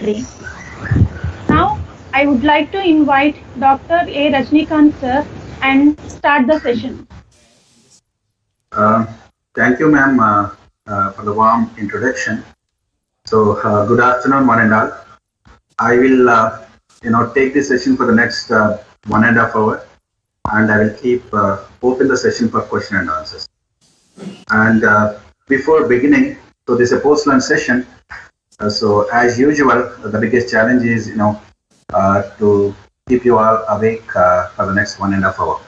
Now, I would like to invite Dr. A. Rajnikant sir and start the session. Uh, Thank you, ma'am, for the warm introduction. So, good afternoon, one and all. I will, take this session for the next 1.5 hours, and I will keep open the session for question and answers. And before beginning, so this is a post-lunch session. So, as usual, the biggest challenge is, to keep you all awake for the next 1.5 hours.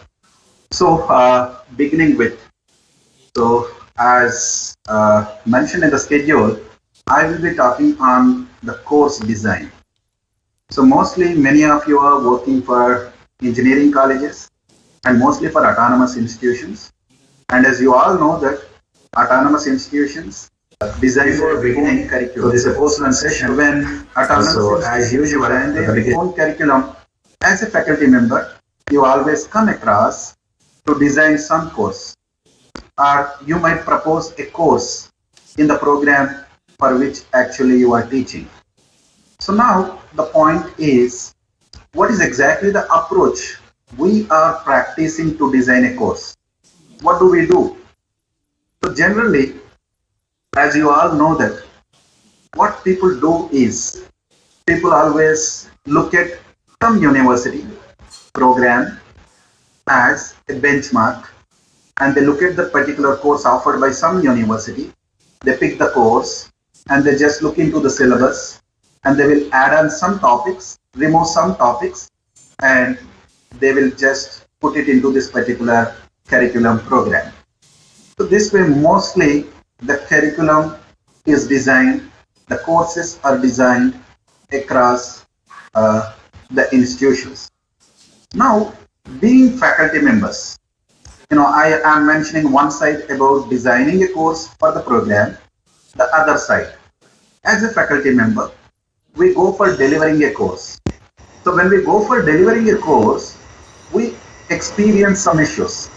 So, beginning with. So, as mentioned in the schedule, I will be talking on the course design. So, mostly many of you are working for engineering colleges and mostly for autonomous institutions. And as you all know that autonomous institutions design for beginning curriculum. So, this is a post-lunch session when autonomous, so as usual, and their own curriculum, as a faculty member, you always come across to design some course. Or you might propose a course in the program for which actually you are teaching. So now the point is, what is exactly the approach we are practicing to design a course? What do we do? So generally, as you all know that, what people do is, people always look at some university program as a benchmark, and they look at the particular course offered by some university, they pick the course, and they just look into the syllabus, and they will add on some topics, remove some topics, and they will just put it into this particular curriculum program. So this way, mostly the curriculum is designed, the courses are designed across the institutions. Now, being faculty members, I am mentioning one side about designing a course for the program, the other side. As a faculty member, we go for delivering a course. So when we go for delivering a course, we experience some issues.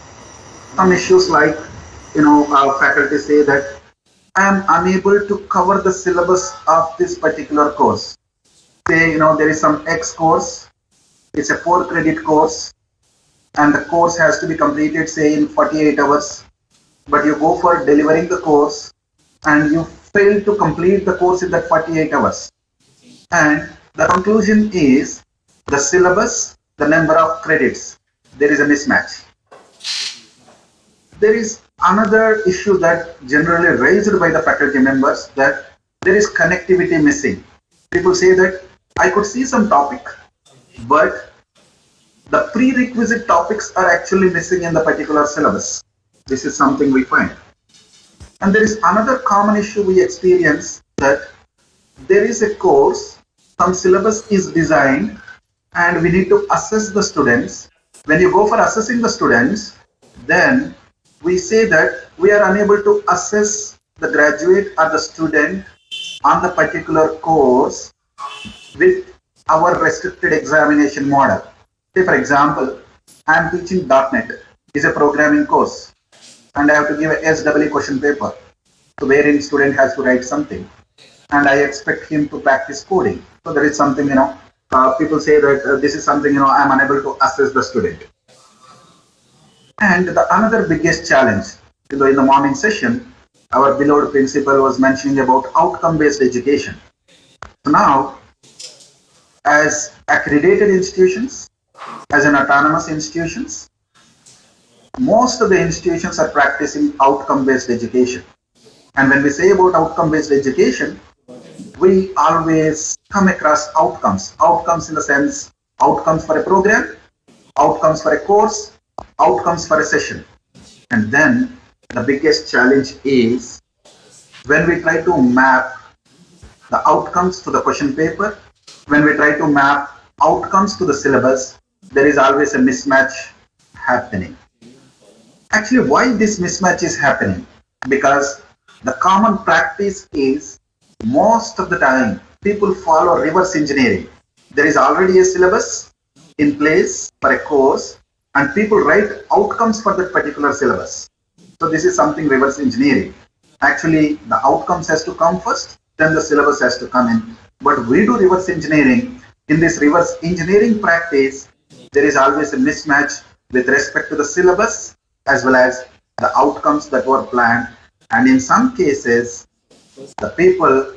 Some issues like, our faculty say that I am unable to cover the syllabus of this particular course. Say, there is some X course, it's a 4-credit course, and the course has to be completed, say, in 48 hours. But you go for delivering the course and you fail to complete the course in that 48 hours. And the conclusion is the syllabus, the number of credits, there is a mismatch. There is another issue that generally raised by the faculty members, that there is connectivity missing. People say that I could see some topic, but the prerequisite topics are actually missing in the particular syllabus. This is something we find. And there is another common issue we experience, that there is a course, some syllabus is designed, and we need to assess the students. When you go for assessing the students, then we say that we are unable to assess the graduate or the student on the particular course with our restricted examination model. Say, for example, I am teaching .NET, is a programming course, and I have to give a SEE question paper, so wherein student has to write something, and I expect him to practice coding. So there is something, people say that this is something, I am unable to assess the student. And the another biggest challenge, in the morning session, our beloved principal was mentioning about outcome-based education. So now, as accredited institutions, as an autonomous institutions, most of the institutions are practicing outcome-based education. And when we say about outcome-based education, we always come across outcomes. Outcomes in the sense, outcomes for a program, outcomes for a course, outcomes for a session. And then the biggest challenge is when we try to map the outcomes to the question paper, when we try to map outcomes to the syllabus, there is always a mismatch happening. Actually, why this mismatch is happening? Because the common practice is, most of the time, people follow reverse engineering. There is already a syllabus in place for a course, and people write outcomes for that particular syllabus. So this is something reverse engineering. Actually, the outcomes has to come first, then the syllabus has to come in but we do reverse engineering. In this reverse engineering practice, there is always a mismatch with respect to the syllabus as well as the outcomes that were planned. And in some cases, the people,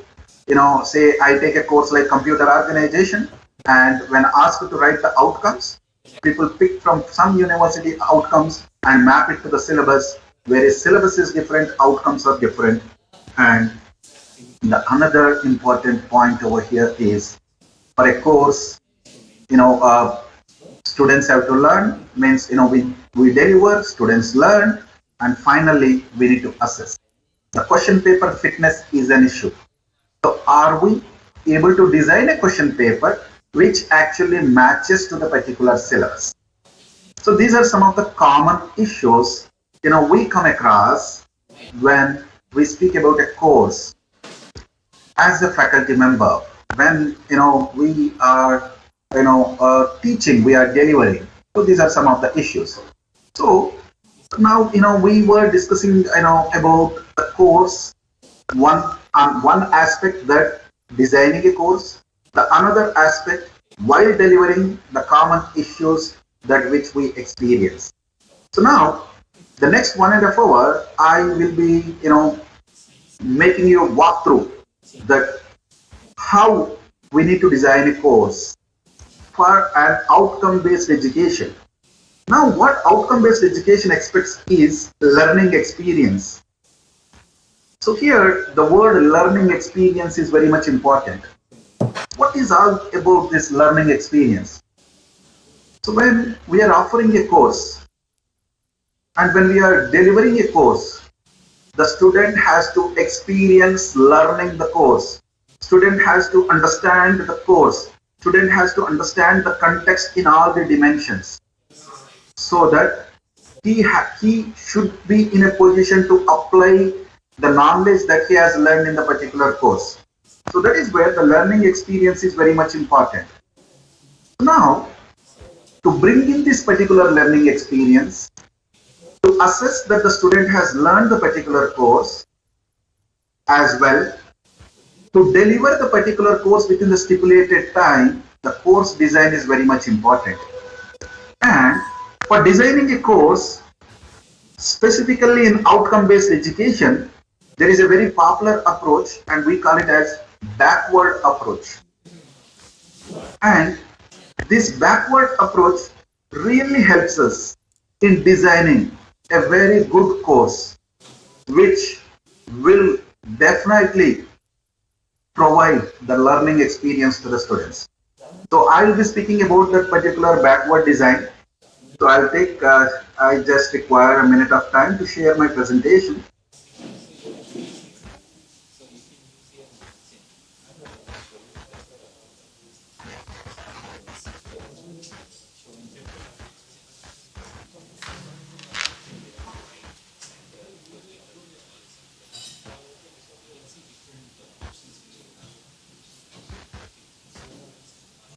say I take a course like computer organization, and when asked to write the outcomes, people pick from some university outcomes and map it to the syllabus, whereas syllabus is different, outcomes are different. And the another important point over here is, for a course, students have to learn, means, we deliver, students learn, and finally we need to assess. The question paper fitness is an issue. So are we able to design a question paper which actually matches to the particular syllabus? So these are some of the common issues, we come across when we speak about a course as a faculty member. When, we are, teaching, we are delivering. So these are some of the issues. So now, we were discussing, about the course, one aspect, that designing a course, the another aspect while delivering, the common issues that which we experience. So now, the next 1.5 hours, I will be, making you walk through that how we need to design a course for an outcome-based education. Now, what outcome-based education expects is learning experience. So here, the word learning experience is very much important. What is all about this learning experience? So when we are offering a course and when we are delivering a course, the student has to experience learning the course. Student has to understand the course. Student has to understand the context in all the dimensions, so that he should be in a position to apply the knowledge that he has learned in the particular course. So that is where the learning experience is very much important. Now, to bring in this particular learning experience, to assess that the student has learned the particular course, as well to deliver the particular course within the stipulated time, the course design is very much important. And for designing a course, specifically in outcome-based education, there is a very popular approach, and we call it as backward approach. And this backward approach really helps us in designing a very good course, which will definitely provide the learning experience to the students. So I will be speaking about that particular backward design. So I'll take, I just require a minute of time to share my presentation.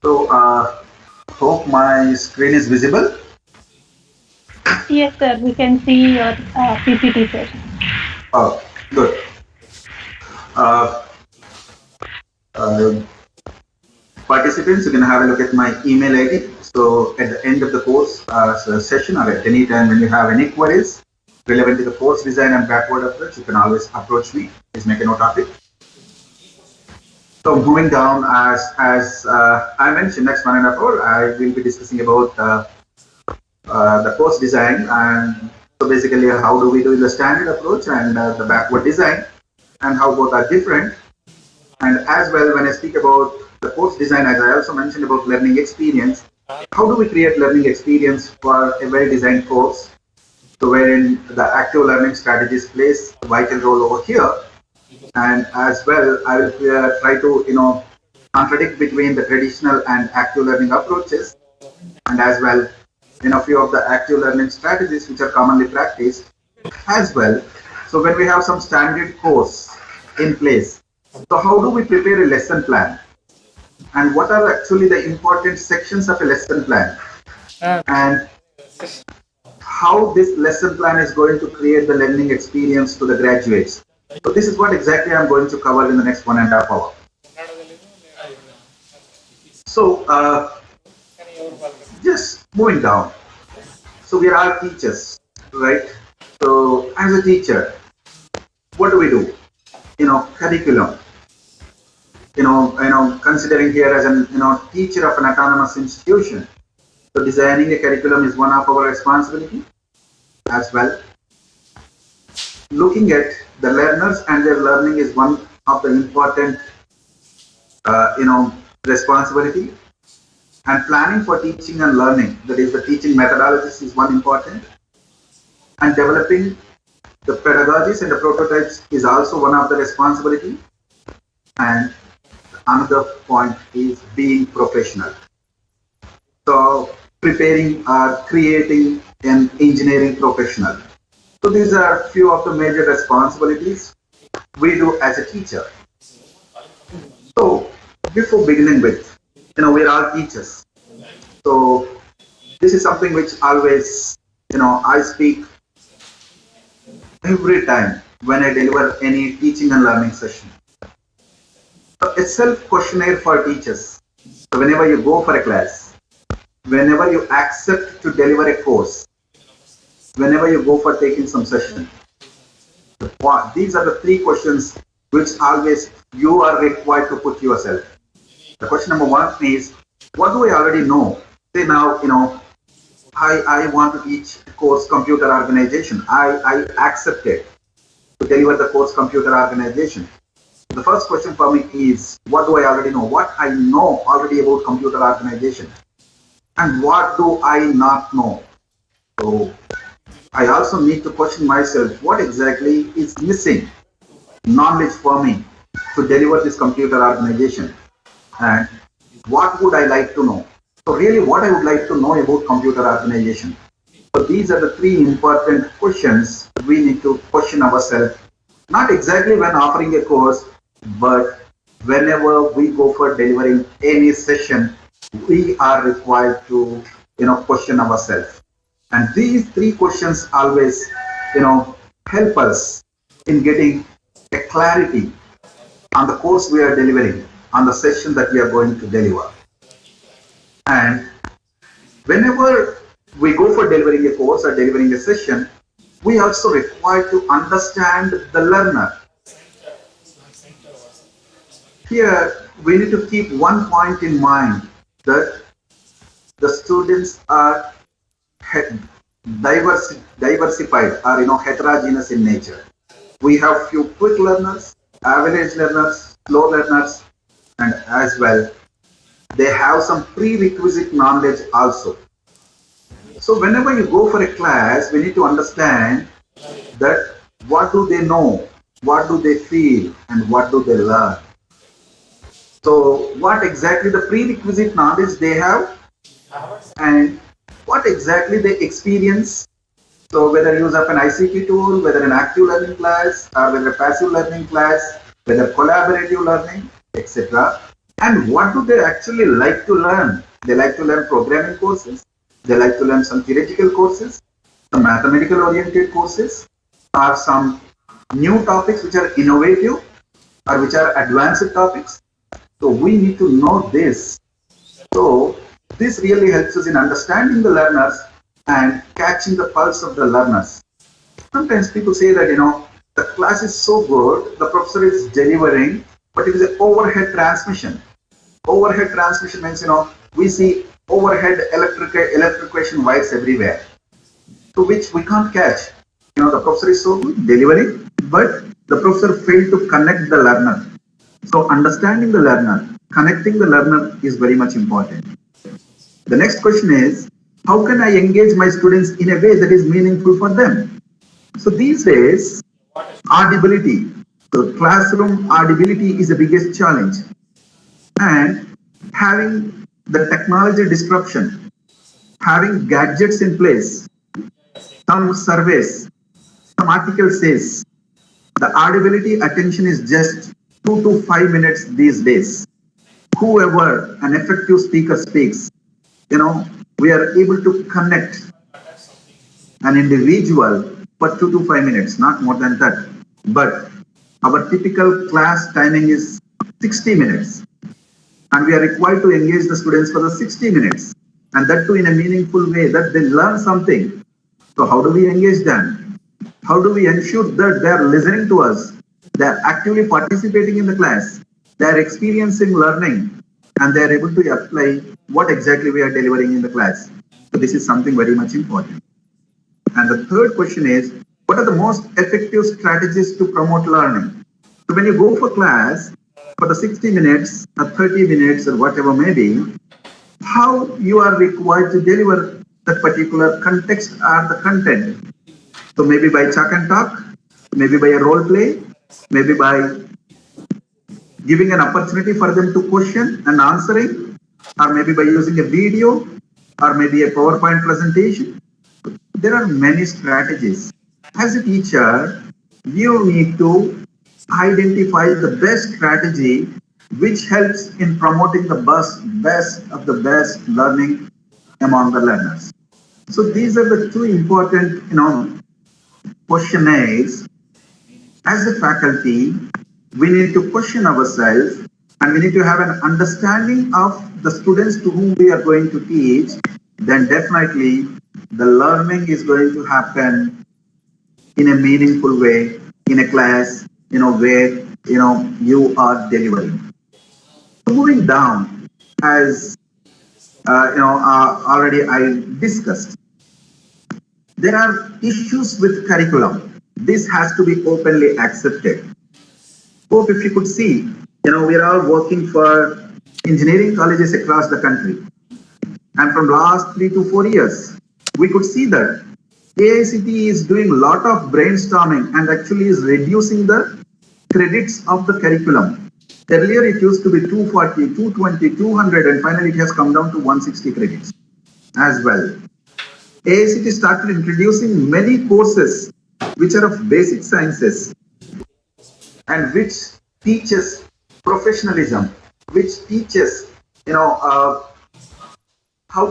So, hope my screen is visible. Yes, sir. We can see your PPT, sir. Oh, good. Participants, you can have a look at my email ID. So, at the end of the course session, or at any time when you have any queries relevant to the course design and backward approach, you can always approach me. Please make a note of it. So moving down, as I mentioned, next 1.5 hours, I will be discussing about the course design, and so basically how do we do the standard approach and the backward design, and how both are different. And as well, when I speak about the course design, as I also mentioned about learning experience, how do we create learning experience for a well-designed course? So wherein the active learning strategies plays a vital role over here. And as well, I will try to, contradict between the traditional and active learning approaches, and as well, few of the active learning strategies which are commonly practiced as well. So when we have some standard course in place, so how do we prepare a lesson plan? And what are actually the important sections of a lesson plan? And how this lesson plan is going to create the learning experience to the graduates. So this is what exactly I'm going to cover in the next 1.5 hours. So just moving down. So we are all teachers, right? So as a teacher, what do we do? Curriculum. Considering here as an teacher of an autonomous institution. So designing a curriculum is one of our responsibility as well. Looking at the learners and their learning is one of the important, responsibility. And planning for teaching and learning, that is the teaching methodologies, is one important. And developing the pedagogies and the prototypes is also one of the responsibility. And another point is being professional. So preparing or creating an engineering professional. So these are a few of the major responsibilities we do as a teacher. So before beginning with, we are all teachers. So this is something which always, I speak every time when I deliver any teaching and learning session. So a self-questionnaire for teachers. So whenever you go for a class, whenever you accept to deliver a course, whenever you go for taking some session, these are the three questions which always you are required to put yourself. The question number one is, what do I already know? Say now, I want to teach course computer organization. I accepted to deliver the course computer organization. The first question for me is, what do I already know? What I know already about computer organization? And what do I not know? So I also need to question myself, what exactly is missing knowledge for me to deliver this computer organization? And what would I like to know? So really what I would like to know about computer organization. So these are the three important questions we need to question ourselves, not exactly when offering a course, but whenever we go for delivering any session, we are required to, question ourselves. And these three questions always, help us in getting a clarity on the course we are delivering, on the session that we are going to deliver. And whenever we go for delivering a course or delivering a session, we also require to understand the learner. Here, we need to keep one point in mind, that the students are diversified or heterogeneous in nature. We have few quick learners, average learners, slow learners, and as well they have some prerequisite knowledge also. So whenever you go for a class, we need to understand that what do they know, what do they feel, and what do they learn. So what exactly the prerequisite knowledge they have, and what exactly they experience. So whether use of an ICT tool, whether an active learning class, or whether a passive learning class, whether collaborative learning, etc. And what do they actually like to learn? They like to learn programming courses, they like to learn some theoretical courses, some mathematical oriented courses, or some new topics which are innovative or which are advanced topics. So we need to know this. So this really helps us in understanding the learners and catching the pulse of the learners. Sometimes people say that, the class is so good, the professor is delivering, but it is an overhead transmission. Overhead transmission means, we see overhead electrification wires everywhere, to which we can't catch. The professor is so good delivering, but the professor failed to connect the learner. So understanding the learner, connecting the learner is very much important. The next question is, how can I engage my students in a way that is meaningful for them? So these days, audibility, so classroom audibility is the biggest challenge. And having the technology disruption, having gadgets in place, some surveys, some article says, the audibility attention is just 2 to 5 minutes these days. Whoever an effective speaker speaks, we are able to connect an individual for 2 to 5 minutes, not more than that. But our typical class timing is 60 minutes. and we are required to engage the students for the 60 minutes, and that too in a meaningful way, that they learn something. So how do we engage them? How do we ensure that they are listening to us, they are actively participating in the class, they are experiencing learning, and they are able to apply what exactly we are delivering in the class? So this is something very much important. And the third question is, what are the most effective strategies to promote learning? So when you go for class for the 60 minutes or 30 minutes or whatever may be, how you are required to deliver that particular context or the content. So maybe by chalk and talk, maybe by a role play, maybe by giving an opportunity for them to question and answering, or maybe by using a video, or maybe a PowerPoint presentation. There are many strategies. As a teacher, you need to identify the best strategy which helps in promoting the best of the best learning among the learners. So these are the two important, questionnaires. As a faculty, we need to question ourselves, and we need to have an understanding of the students to whom we are going to teach. Then definitely the learning is going to happen in a meaningful way in a class, where you are delivering. So moving down, as already I discussed, there are issues with curriculum. This has to be openly accepted. Hope if you could see, we are all working for engineering colleges across the country. And from last 3 to 4 years, we could see that AICTE is doing a lot of brainstorming and actually is reducing the credits of the curriculum. Earlier it used to be 240, 220, 200, and finally it has come down to 160 credits as well. AICTE started introducing many courses which are of basic sciences and which teaches professionalism, which teaches, how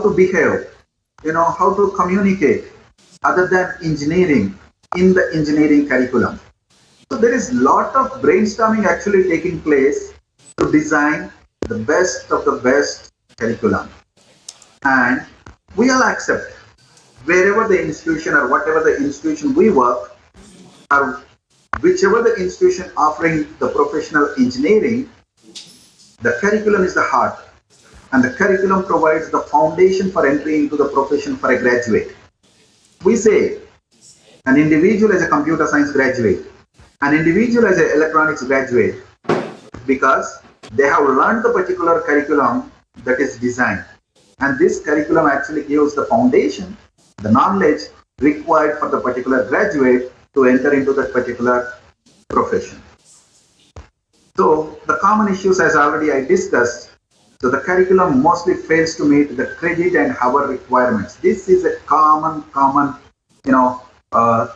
to behave, how to communicate other than engineering in the engineering curriculum. So there is a lot of brainstorming actually taking place to design the best of the best curriculum. And we all accept wherever the institution or whatever the institution we work, or whichever the institution offering the professional engineering, the curriculum is the heart. And the curriculum provides the foundation for entry into the profession for a graduate. We say an individual as a computer science graduate, an individual as an electronics graduate, because they have learned the particular curriculum that is designed. And this curriculum actually gives the foundation, the knowledge required for the particular graduate to enter into that particular profession. So the common issues, as already I discussed, so the curriculum mostly fails to meet the credit and hour requirements. This is a common,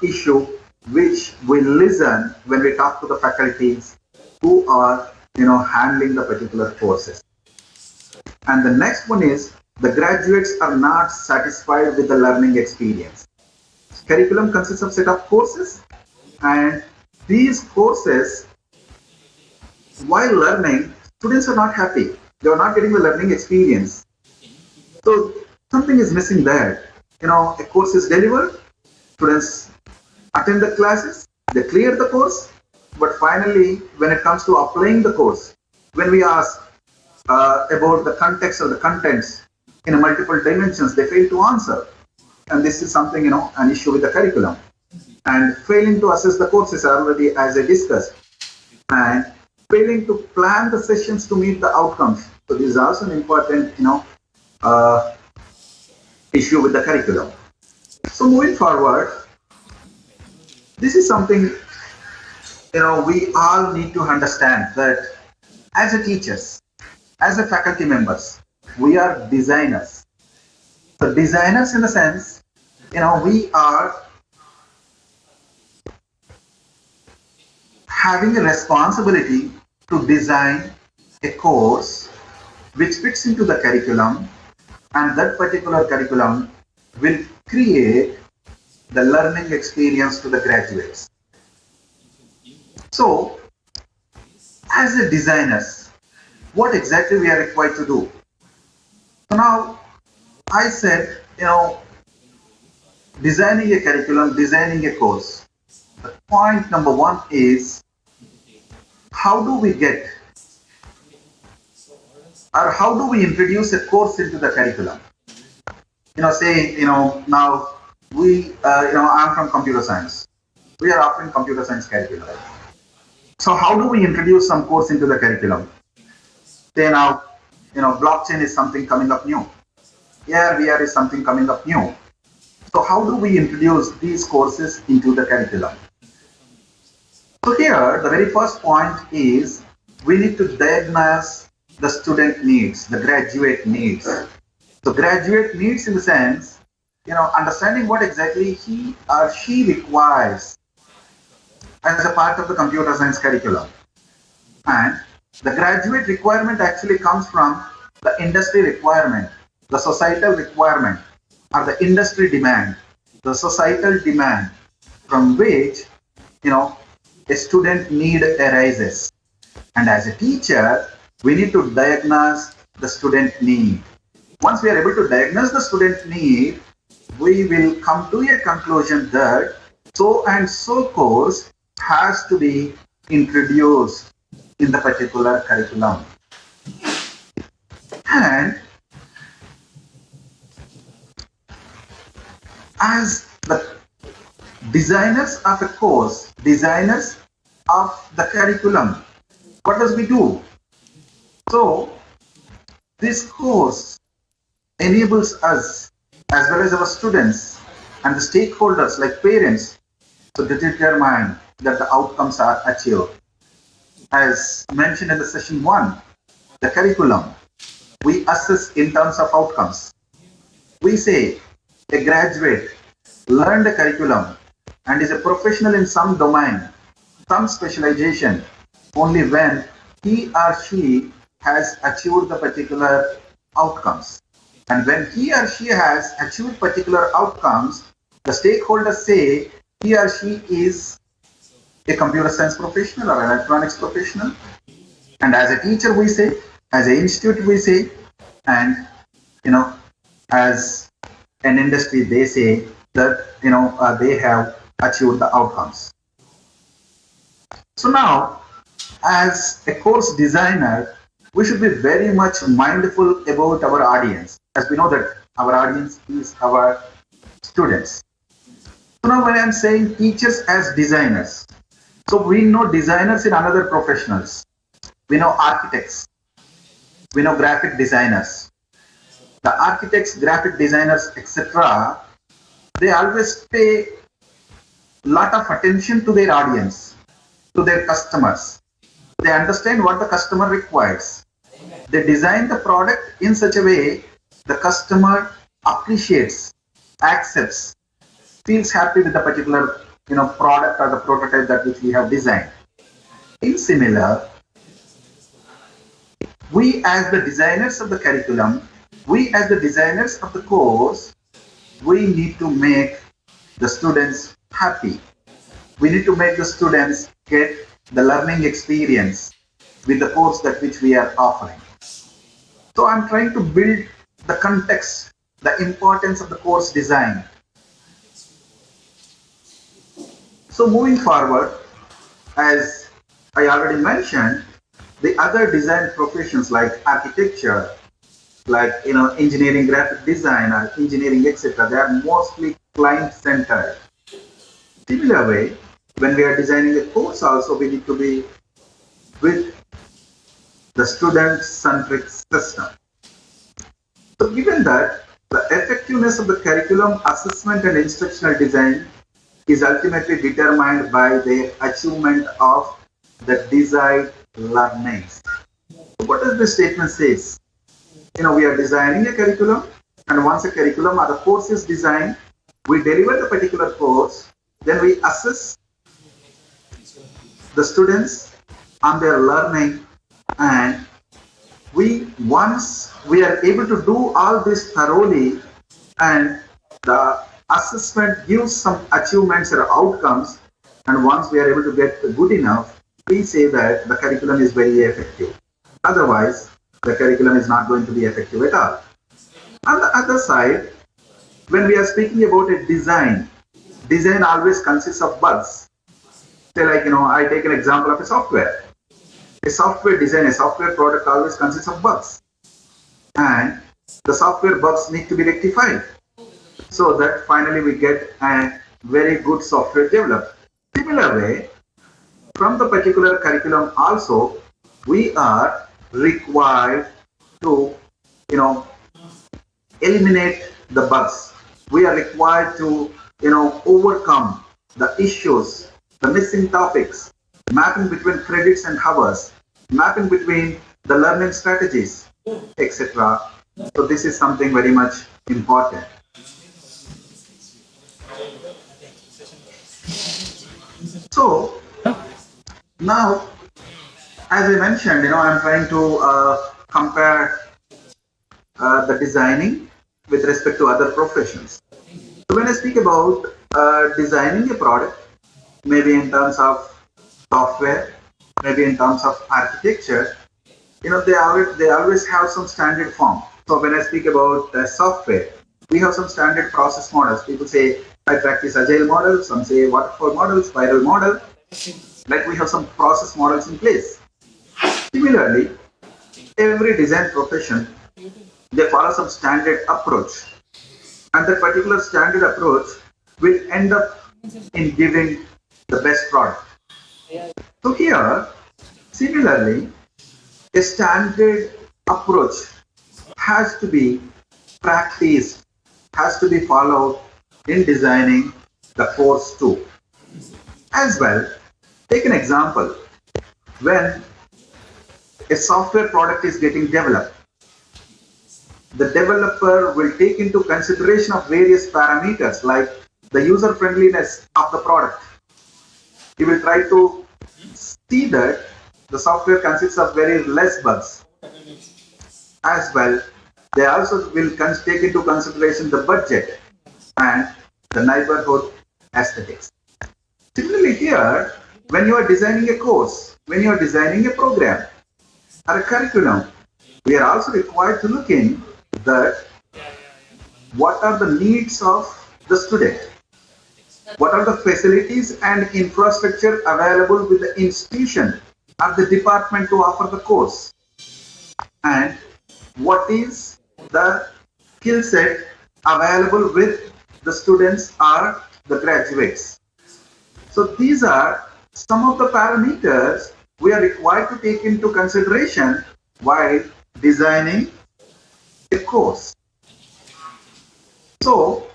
issue which we listen when we talk to the faculties who are, handling the particular courses. And the next one is the graduates are not satisfied with the learning experience. Curriculum consists of set of courses, and these courses, while learning, students are not happy. They are not getting the learning experience. So something is missing there. A course is delivered, students attend the classes, they clear the course, but finally, when it comes to applying the course, when we ask about the context or the contents in multiple dimensions, they fail to answer. And this is something, an issue with the curriculum. And failing to assess the courses already, as I discussed, and failing to plan the sessions to meet the outcomes. So this is also an important, issue with the curriculum. So moving forward, this is something, we all need to understand that as a teachers, as a faculty members, we are designers. So designers in the sense, we are having a responsibility to design a course which fits into the curriculum, and that particular curriculum will create the learning experience to the graduates. So, as a designers, what exactly we are required to do. So now I said, designing a curriculum, designing a course. The point number one is, how do we get, or how do we introduce a course into the curriculum? Say, now I'm from computer science. We are offering computer science curriculum. So how do we introduce some course into the curriculum? Say now, blockchain is something coming up new. AR/VR is something coming up new. So how do we introduce these courses into the curriculum? So here, the very first point is, we need to diagnose the student needs, the graduate needs. So graduate needs in the sense, understanding what exactly he or she requires as a part of the computer science curriculum. And the graduate requirement actually comes from the industry requirement, the societal requirement, or the industry demand, the societal demand from which, a student need arises. And as a teacher, we need to diagnose the student need. Once we are able to diagnose the student need, we will come to a conclusion that so and so course has to be introduced in the particular curriculum. And as the designers of a course, designers of the curriculum, what does we do? So this course enables us, as well as our students and the stakeholders like parents, to determine that the outcomes are achieved. As mentioned in the session 1, the curriculum, we assess in terms of outcomes. We say a graduate learned the curriculum and is a professional in some domain, some specialization, only when he or she has achieved the particular outcomes. And when he or she has achieved particular outcomes, the stakeholders say he or she is a computer science professional or electronics professional. And as a teacher, we say, as an institute, we say, and as an industry, they say that they have achieved the outcomes. So now, as a course designer, we should be very much mindful about our audience, as we know that our audience is our students. So now when I'm saying teachers as designers, so we know designers in another professionals. We know architects. We know graphic designers. The architects, graphic designers, etc., they always pay a lot of attention to their audience, to their customers. They understand what the customer requires. They design the product in such a way the customer appreciates, accepts, feels happy with the particular product or the prototype that which we have designed. In similar, we as the designers of the curriculum, we as the designers of the course, we need to make the students happy. We need to make the students get the learning experience with the course that which we are offering. So I'm trying to build the context, the importance of the course design. So moving forward, as I already mentioned, the other design professions like architecture, like engineering, graphic design, or engineering, etc., they are mostly client-centered. Similar way, when we are designing a course also, we need to be with the student-centric system. So given that the effectiveness of the curriculum assessment and instructional design is ultimately determined by the achievement of the desired learnings. So what does this statement say? We are designing a curriculum, and once a curriculum or the course is designed, we deliver the particular course, then we assess the students on their learning, and once we are able to do all this thoroughly, and the assessment gives some achievements or outcomes, and once we are able to get good enough, we say that the curriculum is very effective. Otherwise, the curriculum is not going to be effective at all. On the other side, when we are speaking about a design always consists of bugs. Say like, I take an example of a software. A software design, a software product always consists of bugs. And the software bugs need to be rectified so that finally we get a very good software developed. Similar way, from the particular curriculum also, we are required to, eliminate the bugs. We are required to, overcome the issues, the missing topics, mapping between credits and hours, mapping between the learning strategies, etc. So this is something very much important. So now, as I mentioned, I'm trying to compare the designing with respect to other professions. So when I speak about designing a product, maybe in terms of software, maybe in terms of architecture, they always have some standard form. So when I speak about software, we have some standard process models. People say, I practice agile model, some say waterfall model, spiral model. Like we have some process models in place. Similarly, every design profession, they follow some standard approach. And that particular standard approach will end up in giving the best product. So here, similarly, a standard approach has to be practiced, has to be followed in designing the course too. As well, take an example. When a software product is getting developed, the developer will take into consideration of various parameters like the user friendliness of the product. He will try to see that the software consists of very less bugs. As well, they also will take into consideration the budget and the neighborhood aesthetics. Similarly here, when you are designing a course, when you are designing a program or a curriculum, we are also required to look in that what are the needs of the student, what are the facilities and infrastructure available with the institution or the department to offer the course, and what is the skill set available with the students or the graduates. So these are some of the parameters we are required to take into consideration while designing a course. So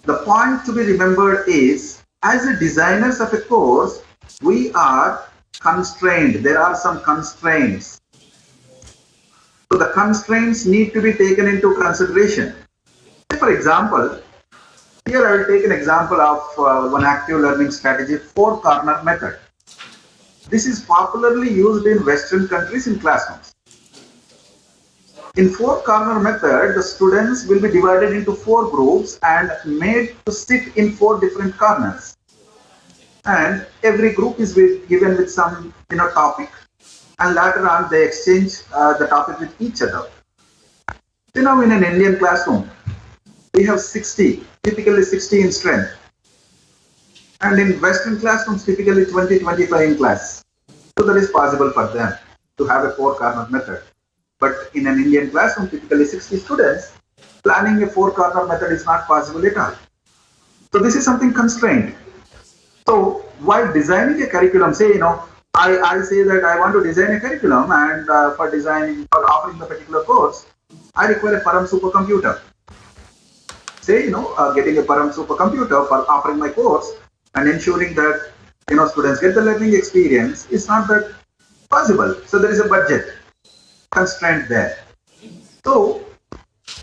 the point to be remembered is, as a designers of a course, we are constrained. There are some constraints. So the constraints need to be taken into consideration. For example, here I will take an example of one active learning strategy, four-corner method. This is popularly used in Western countries in classrooms. In four-corner method, the students will be divided into four groups and made to sit in four different corners. And every group is given with some topic, and later on they exchange the topic with each other. So now in an Indian classroom, we have 60, typically 60 in strength. And in Western classrooms, typically 20-25 in class. So that is possible for them to have a four-corner method. But in an Indian classroom, typically 60 students, planning a four-corner method is not possible at all. So this is something constrained. So while designing a curriculum, say, I say that I want to design a curriculum, and for offering the particular course, I require a Param supercomputer. Say, getting a Param supercomputer for offering my course and ensuring that, students get the learning experience is not that possible. So there is a budget constraint there. So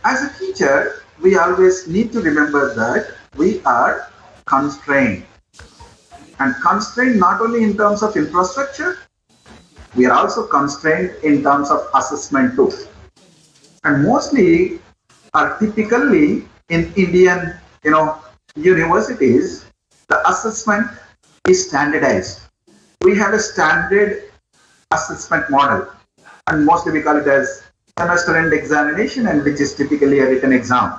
as a teacher, we always need to remember that we are constrained. And constrained not only in terms of infrastructure, we are also constrained in terms of assessment too. And mostly are typically in Indian, universities, the assessment is standardized. We have a standard assessment model. and mostly we call it as semester end examination, and which is typically a written exam.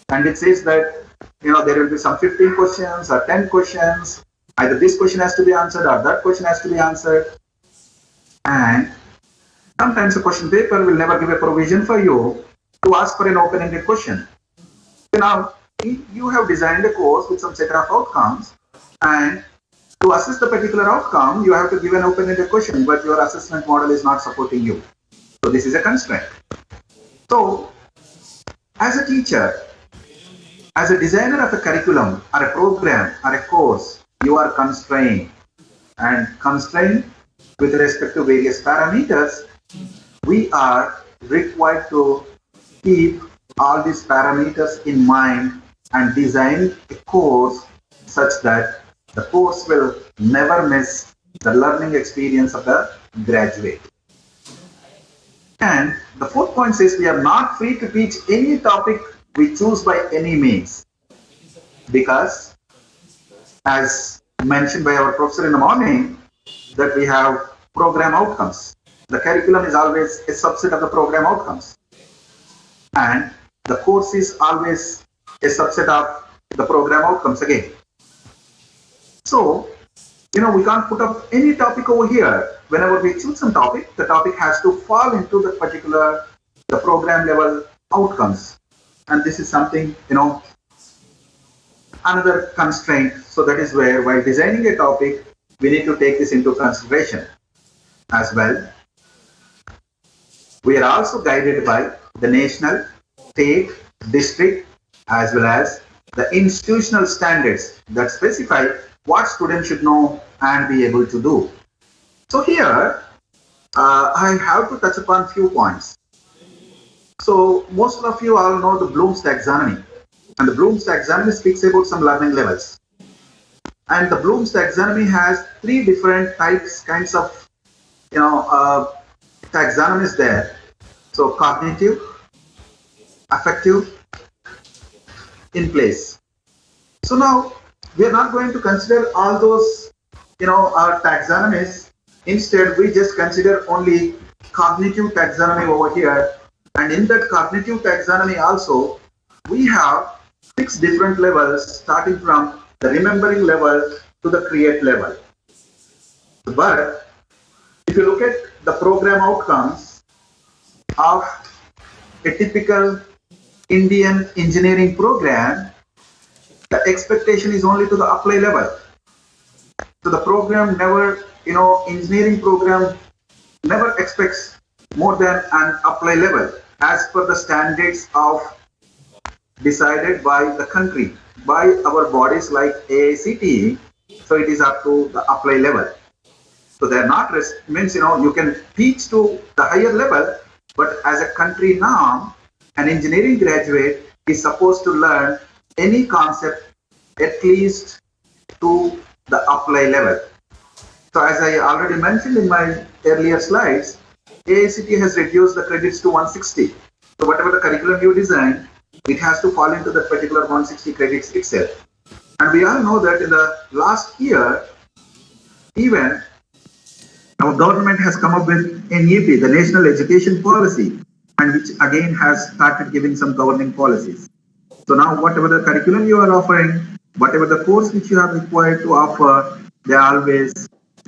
And it says that, there will be some 15 questions or 10 questions. Either this question has to be answered or that question has to be answered. And sometimes the question paper will never give a provision for you to ask for an open-ended question. Now, you have designed a course with some set of outcomes, and to assess the particular outcome, you have to give an open-ended question, but your assessment model is not supporting you. So this is a constraint. So, as a teacher, as a designer of a curriculum or a program or a course, you are constrained. And constrained with respect to various parameters, we are required to keep all these parameters in mind and design a course such that the course will never miss the learning experience of the graduate. And the fourth point says we are not free to teach any topic we choose by any means, because as mentioned by our professor in the morning, that we have program outcomes. The curriculum is always a subset of the program outcomes, and the course is always a subset of the program outcomes again. So, we can't put up any topic over here. Whenever we choose some topic, the topic has to fall into the particular, the program level outcomes. And this is something, another constraint. So that is where, while designing a topic, we need to take this into consideration as well. We are also guided by the national, state, district, as well as the institutional standards that specify what students should know and be able to do. So here, I have to touch upon few points. So most of you all know the Bloom's taxonomy, and the Bloom's taxonomy speaks about some learning levels. And the Bloom's taxonomy has three different kinds of, taxonomies there. So cognitive, affective, in place. So now we are not going to consider all those, our taxonomies. Instead, we just consider only cognitive taxonomy over here. And in that cognitive taxonomy also, we have 6 different levels, starting from the remembering level to the create level. But if you look at the program outcomes of a typical Indian engineering program, the expectation is only to the apply level. So the program never, engineering program never expects more than an apply level as per the standards of decided by the country, by our bodies like AICTE. So it is up to the apply level. So they're not means, you can teach to the higher level, but as a country norm, an engineering graduate is supposed to learn any concept at least to the apply level. So as I already mentioned in my earlier slides, AICTE has reduced the credits to 160. So whatever the curriculum you design, it has to fall into that particular 160 credits itself. And we all know that in the last year, even our government has come up with NEP, the National Education Policy, and which again has started giving some governing policies. So now whatever the curriculum you are offering, whatever the course which you are required to offer, they always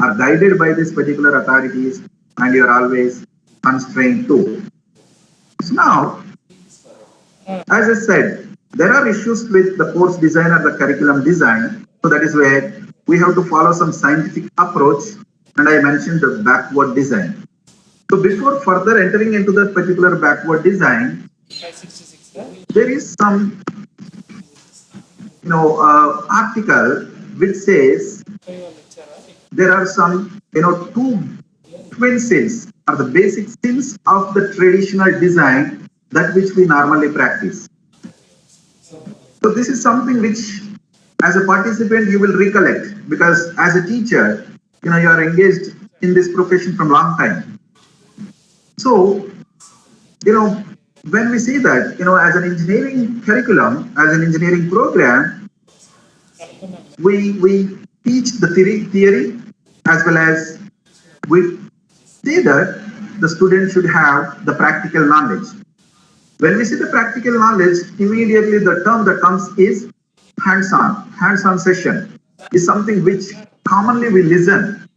are guided by these particular authorities, and you are always constrained to. So now, as I said, there are issues with the course design or the curriculum design. So that is where we have to follow some scientific approach, and I mentioned the backward design. So before further entering into that particular backward design, there is some article which says there are some two twin sins are the basic sins of the traditional design, that which we normally practice. So this is something which as a participant you will recollect, because as a teacher you are engaged in this profession from long time. So when we see that as an engineering curriculum, as an engineering program, we teach the theory as well as we say that the student should have the practical knowledge. When we say the practical knowledge, immediately the term that comes is hands-on. Hands-on session is something which commonly we listen.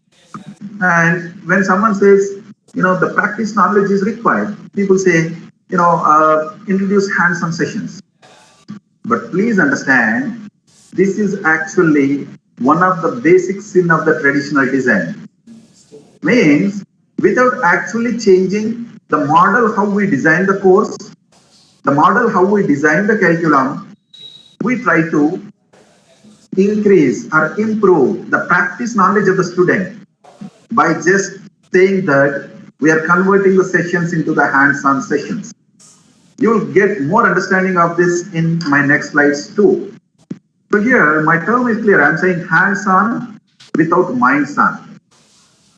And when someone says, the practice knowledge is required, people say, introduce hands-on sessions. But please understand, this is actually one of the basic sin of the traditional design. Means, without actually changing the model how we design the course, the model how we design the curriculum, we try to increase or improve the practice knowledge of the student by just saying that we are converting the sessions into the hands-on sessions. You will get more understanding of this in my next slides too. So here, my term is clear. I'm saying hands-on without minds-on.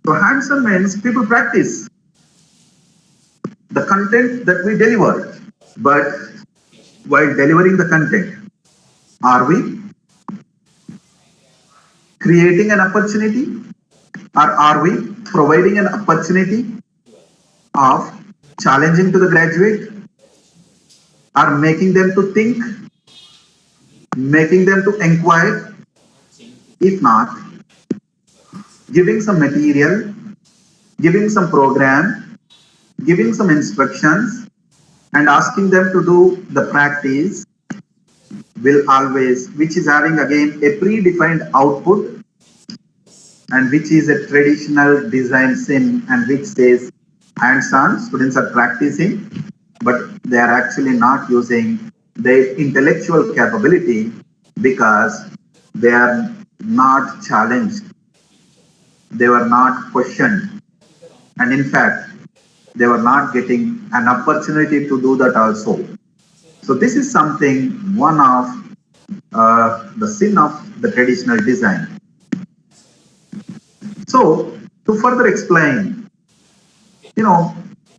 So hands-on means people practice the content that we deliver. But while delivering the content, are we creating an opportunity, or are we providing an opportunity of challenging to the graduate, or making them to think, making them to inquire? If not, giving some material, giving some program, giving some instructions, and asking them to do the practice will always, which is having again a predefined output, and which is a traditional design sin, and which says hands-on, students are practicing, but they are actually not using their intellectual capability because they are not challenged, they were not questioned, and in fact, they were not getting an opportunity to do that also. So this is something, one of the sin of the traditional design. So to further explain,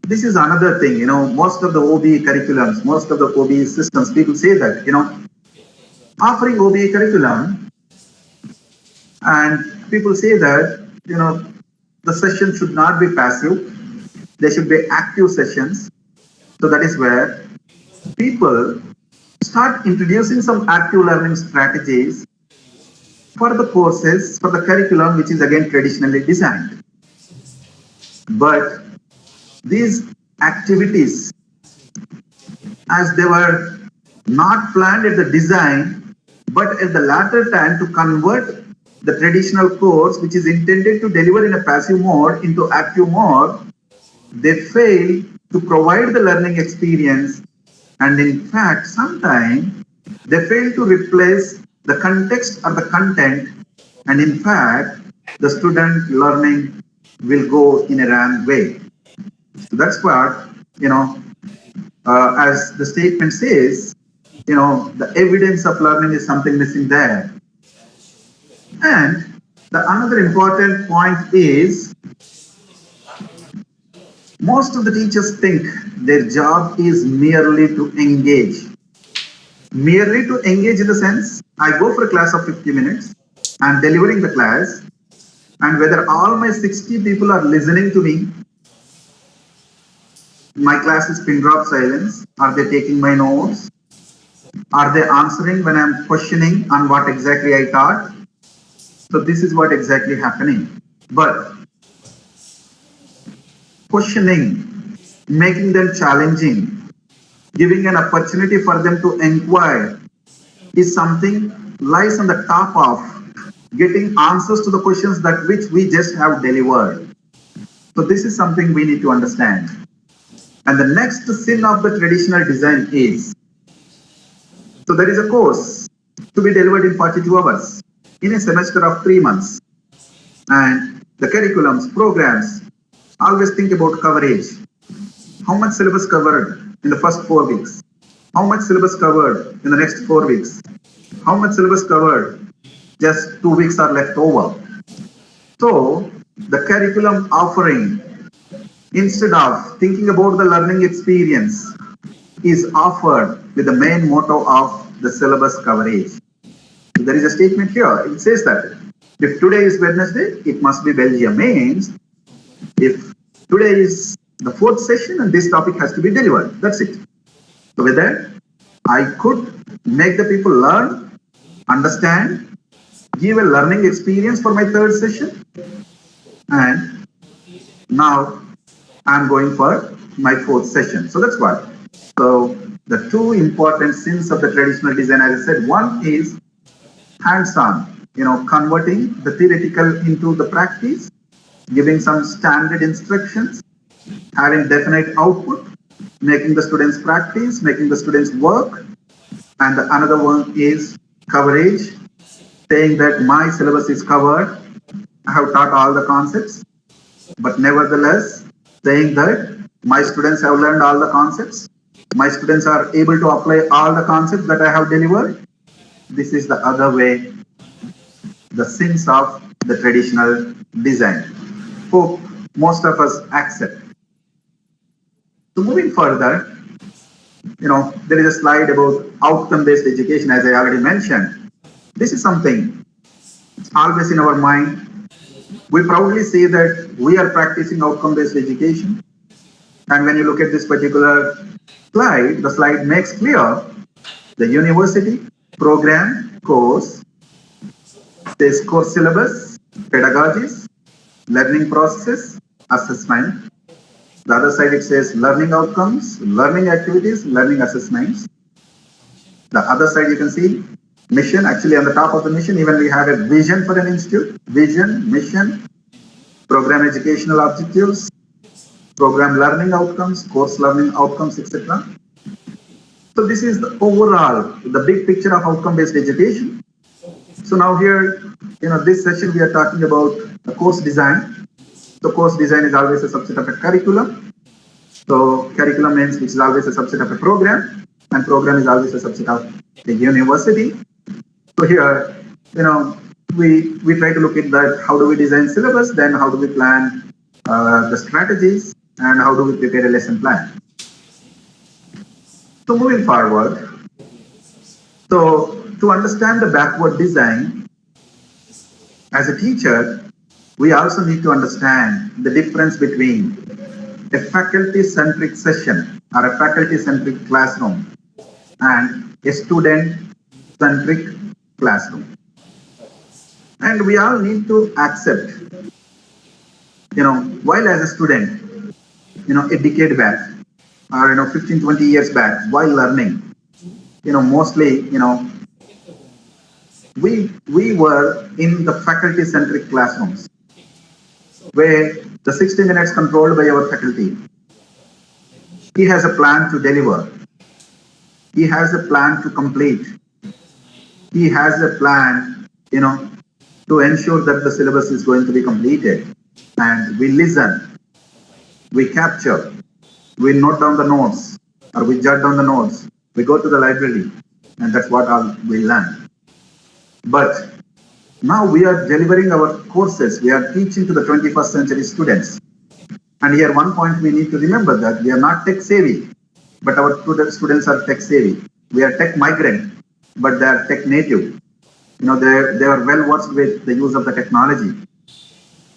this is another thing, most of the OBE curriculums, most of the OBE systems, people say that, offering OBE curriculum, and people say that, the session should not be passive, they should be active sessions. So that is where people start introducing some active learning strategies for the courses, for the curriculum, which is again traditionally designed. But these activities, as they were not planned at the design, but at the latter time to convert the traditional course, which is intended to deliver in a passive mode, into active mode, they fail to provide the learning experience, and in fact, sometimes they fail to replace the context or the content, and in fact, the student learning will go in a wrong way. So that's what, as the statement says, the evidence of learning is something missing there. And the another important point is, most of the teachers think their job is merely to engage. Merely to engage in the sense, I go for a class of 50 minutes, I'm delivering the class, and whether all my 60 people are listening to me, my class is pin drop silence, are they taking my notes, are they answering when I'm questioning on what exactly I taught? So this is what exactly happening. But questioning, making them challenging, giving an opportunity for them to inquire is something lies on the top of getting answers to the questions that which we just have delivered. So this is something we need to understand. And the next sin of the traditional design is, so there is a course to be delivered in 42 hours in a semester of 3 months. And the curriculums, programs, always think about coverage. How much syllabus covered in the first 4 weeks? How much syllabus covered in the next 4 weeks? How much syllabus covered? Just 2 weeks are left over. So the curriculum offering, instead of thinking about the learning experience, is offered with the main motto of the syllabus coverage. So there is a statement here. It says that if today is Wednesday, it must be Belgium. Means if today is the fourth session and this topic has to be delivered. That's it. So with that, I could make the people learn, understand, give a learning experience for my third session. And now I'm going for my fourth session. So that's what. So the two important sins of the traditional design, as I said, one is hands-on, converting the theoretical into the practice, giving some standard instructions, having definite output, making the students practice, making the students work. And the another one is coverage, saying that my syllabus is covered, I have taught all the concepts, but nevertheless saying that my students have learned all the concepts, my students are able to apply all the concepts that I have delivered. This is the other way, the sins of the traditional design. Hope most of us accept. So moving further, there is a slide about outcome-based education, as I already mentioned. This is something always in our mind. We proudly say that we are practicing outcome-based education. And when you look at this particular slide, the slide makes clear the university, program, course, says course syllabus, pedagogies, learning processes, assessment. The other side it says learning outcomes, learning activities, learning assessments. The other side you can see mission. Actually on the top of the mission even we have a vision for an institute, vision, mission, program educational objectives, program learning outcomes, course learning outcomes, etc. So this is the overall, the big picture of outcome-based education. So now here, this session we are talking about the course design. So course design is always a subset of a curriculum. So curriculum means which is always a subset of a program, and program is always a subset of a university. So here, we try to look at that, how do we design syllabus, then how do we plan the strategies, and how do we prepare a lesson plan. So moving forward, so to understand the backward design, as a teacher, we also need to understand the difference between a faculty-centric session or a faculty-centric classroom and a student-centric classroom. And we all need to accept, while as a student, a decade back or 15, 20 years back, while learning, mostly, we were in the faculty-centric classrooms where the 60 minutes controlled by our faculty. He has a plan to deliver. He has a plan to complete. He has a plan, to ensure that the syllabus is going to be completed. And we listen, we capture, we note down the notes, or we jot down the notes. We go to the library, and that's what all we learn. But now we are delivering our courses. We are teaching to the 21st century students. And here one point we need to remember that we are not tech savvy, but our students are tech savvy. We are tech migrant, but they are tech native. They are well versed with the use of the technology.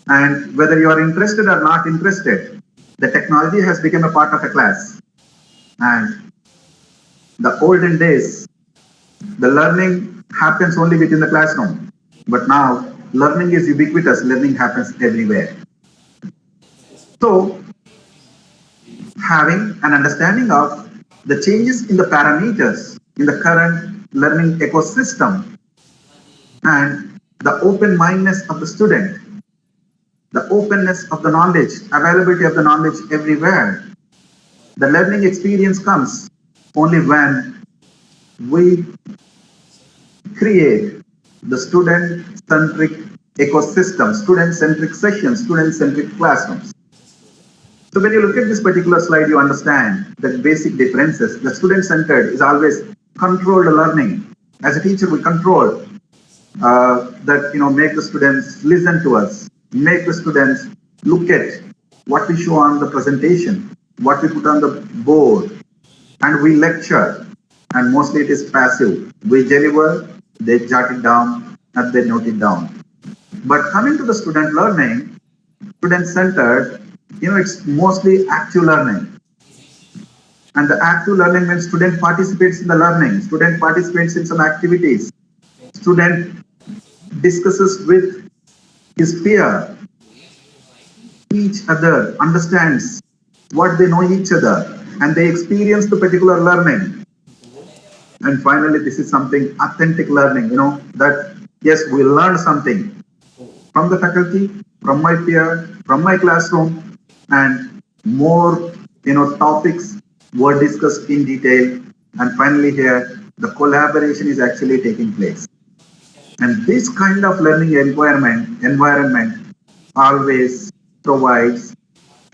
And whether you are interested or not interested, the technology has become a part of a class. And the olden days, the learning happens only within the classroom. But now, learning is ubiquitous. Learning happens everywhere. So, having an understanding of the changes in the parameters in the current learning ecosystem and the open-mindedness of the student, the openness of the knowledge, availability of the knowledge everywhere, the learning experience comes only when we create the student-centric ecosystem, student-centric sessions, student-centric classrooms. So when you look at this particular slide, you understand the basic differences. The student-centered is always controlled learning. As a teacher, we control that, make the students listen to us, make the students look at what we show on the presentation, what we put on the board, and we lecture. And mostly it is passive. We deliver, they jot it down, and they note it down. But coming to the student learning, student-centered, it's mostly active learning. And the active learning means student participates in the learning, student participates in some activities, student discusses with his peer, each other, understands what they know each other, and they experience the particular learning. And finally, this is something authentic learning, that yes, we learned something from the faculty, from my peer, from my classroom, and more, topics were discussed in detail. And finally here, the collaboration is actually taking place. And this kind of learning environment always provides,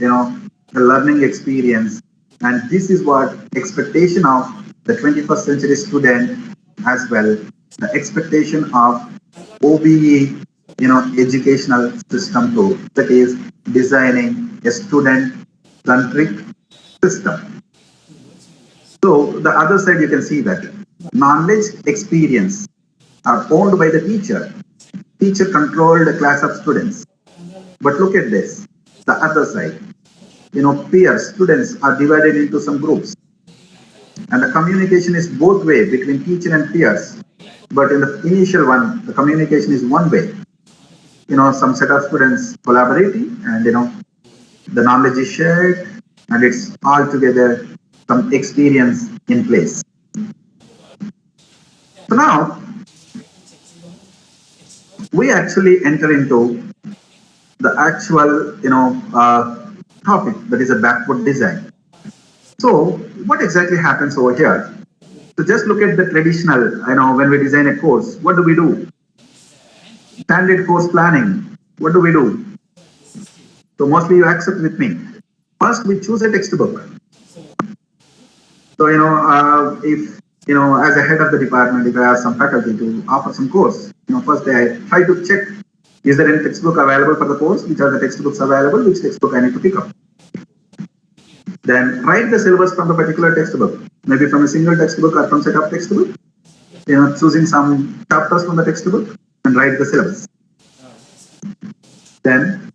a learning experience. And this is what expectation of the 21st century student as well, the expectation of OBE, educational system too, that is designing a student-centric system. So the other side, you can see that knowledge, experience are owned by the teacher. Teacher controlled a class of students. But look at this, the other side. Peers, students are divided into some groups. And the communication is both way between teacher and peers. But in the initial one, the communication is one way. Some set of students collaborating and, the knowledge is shared and it's all together some experience in place. So now we actually enter into the actual, topic, that is a backward design. So what exactly happens over here? So just look at the traditional, when we design a course, what do we do? Standard course planning, what do we do? So mostly you accept with me. First, we choose a textbook. So, if, as a head of the department, if I ask some faculty to offer some course, first I try to check, is there any textbook available for the course? Which are the textbooks available? Which textbook I need to pick up? Then write the syllabus from the particular textbook, maybe from a single textbook or from set of textbook, choosing some chapters from the textbook and write the syllabus. Then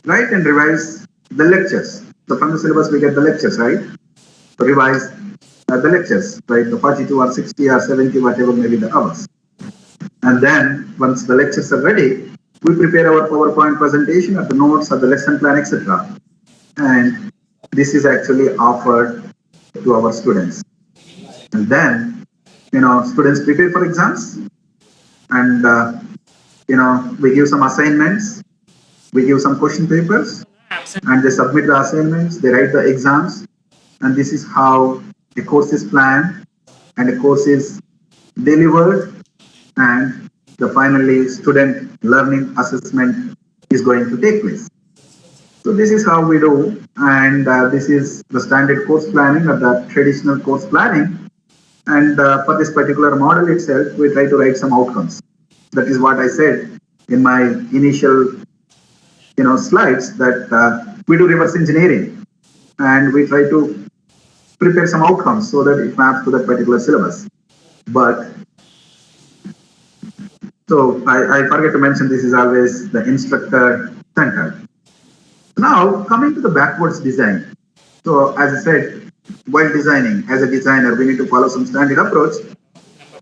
write and revise the lectures. So from the syllabus we get the lectures, right? So revise the lectures, right? The 42 or 60 or 70, whatever may be the hours. And then once the lectures are ready, we prepare our PowerPoint presentation or the notes or the lesson plan, etc. And this is actually offered to our students. And then, students prepare for exams and, we give some assignments, we give some question papers and they submit the assignments, they write the exams. And this is how a course is planned and a course is delivered, and the finally student learning assessment is going to take place. So this is how we do, and this is the standard course planning or the traditional course planning. And for this particular model itself, we try to write some outcomes. That is what I said in my initial, slides, that we do reverse engineering and we try to prepare some outcomes so that it maps to that particular syllabus. But so I forget to mention, this is always the instructor centered. Now coming to the backwards design. So as I said, while designing, as a designer, we need to follow some standard approach.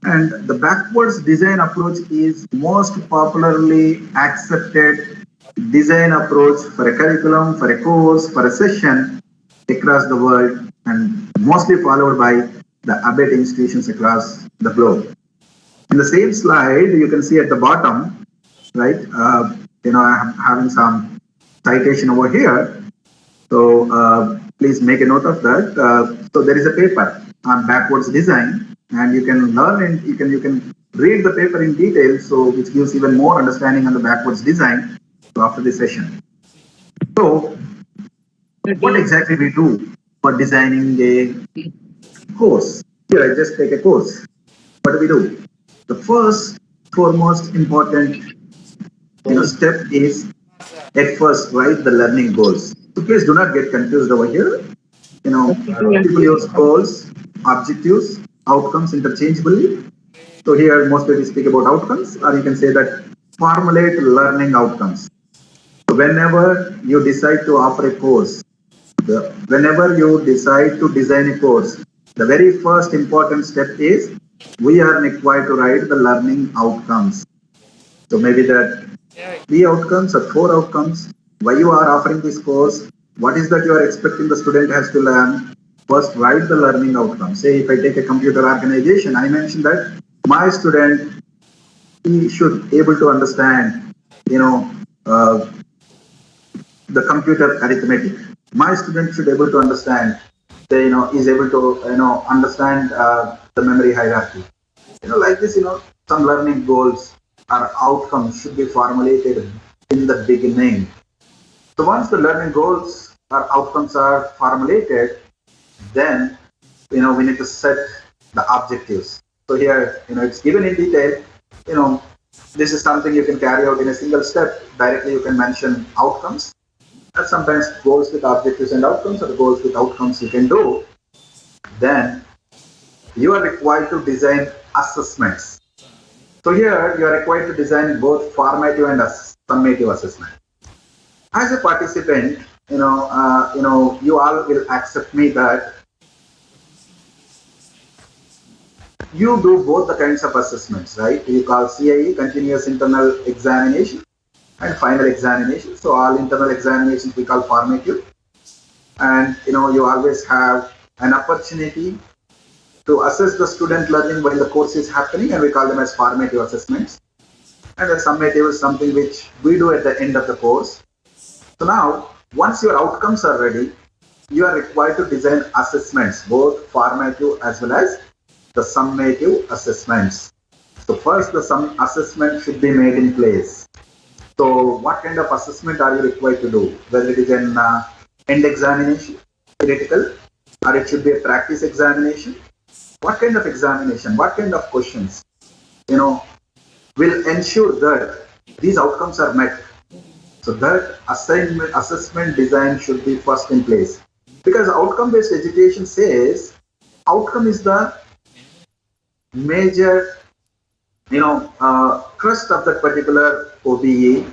And the backwards design approach is most popularly accepted design approach for a curriculum, for a course, for a session across the world, and mostly followed by the AICTE institutions across the globe. In the same slide, you can see at the bottom, right, I'm having some citation over here. So please make a note of that. So there is a paper on backwards design, and you can learn and you can read the paper in detail, so which gives even more understanding on the backwards design after this session. So what exactly we do for designing a course? Here I just take a course. What do we do? The first foremost important step is at first write the learning goals. So please do not get confused over here. People use goals, objectives, outcomes interchangeably. So here mostly we speak about outcomes, or you can say that formulate learning outcomes. Whenever you decide to offer a course, whenever you decide to design a course, the very first important step is we are required to write the learning outcomes. So maybe that 3 outcomes or 4 outcomes, why you are offering this course, what is that you are expecting the student has to learn. First, write the learning outcomes. Say if I take a computer organization, I mentioned that my student, he should able to understand, uh, the computer arithmetic. My student should able to understand, say, is able to, understand the memory hierarchy. Like this, some learning goals or outcomes should be formulated in the beginning. So once the learning goals or outcomes are formulated, then, we need to set the objectives. So here, it's given in detail, this is something you can carry out in a single step. Directly, you can mention outcomes. And sometimes goals with objectives and outcomes, or goals with outcomes you can do. Then you are required to design assessments. So here you are required to design both formative and summative assessment. As a participant, you all will accept me that you do both the kinds of assessments, right? You call CIE, continuous internal examination, and final examination. So all internal examinations we call formative. And you always have an opportunity to assess the student learning while the course is happening, and we call them as formative assessments. And the summative is something which we do at the end of the course. So now, once your outcomes are ready, you are required to design assessments, both formative as well as the summative assessments. So first, the sum assessment should be made in place. So what kind of assessment are you required to do? Whether it is an end examination, theoretical, or it should be a practice examination. What kind of examination, what kind of questions, will ensure that these outcomes are met. So that assessment design should be first in place. Because outcome-based education says outcome is the major, crust of that particular OBE,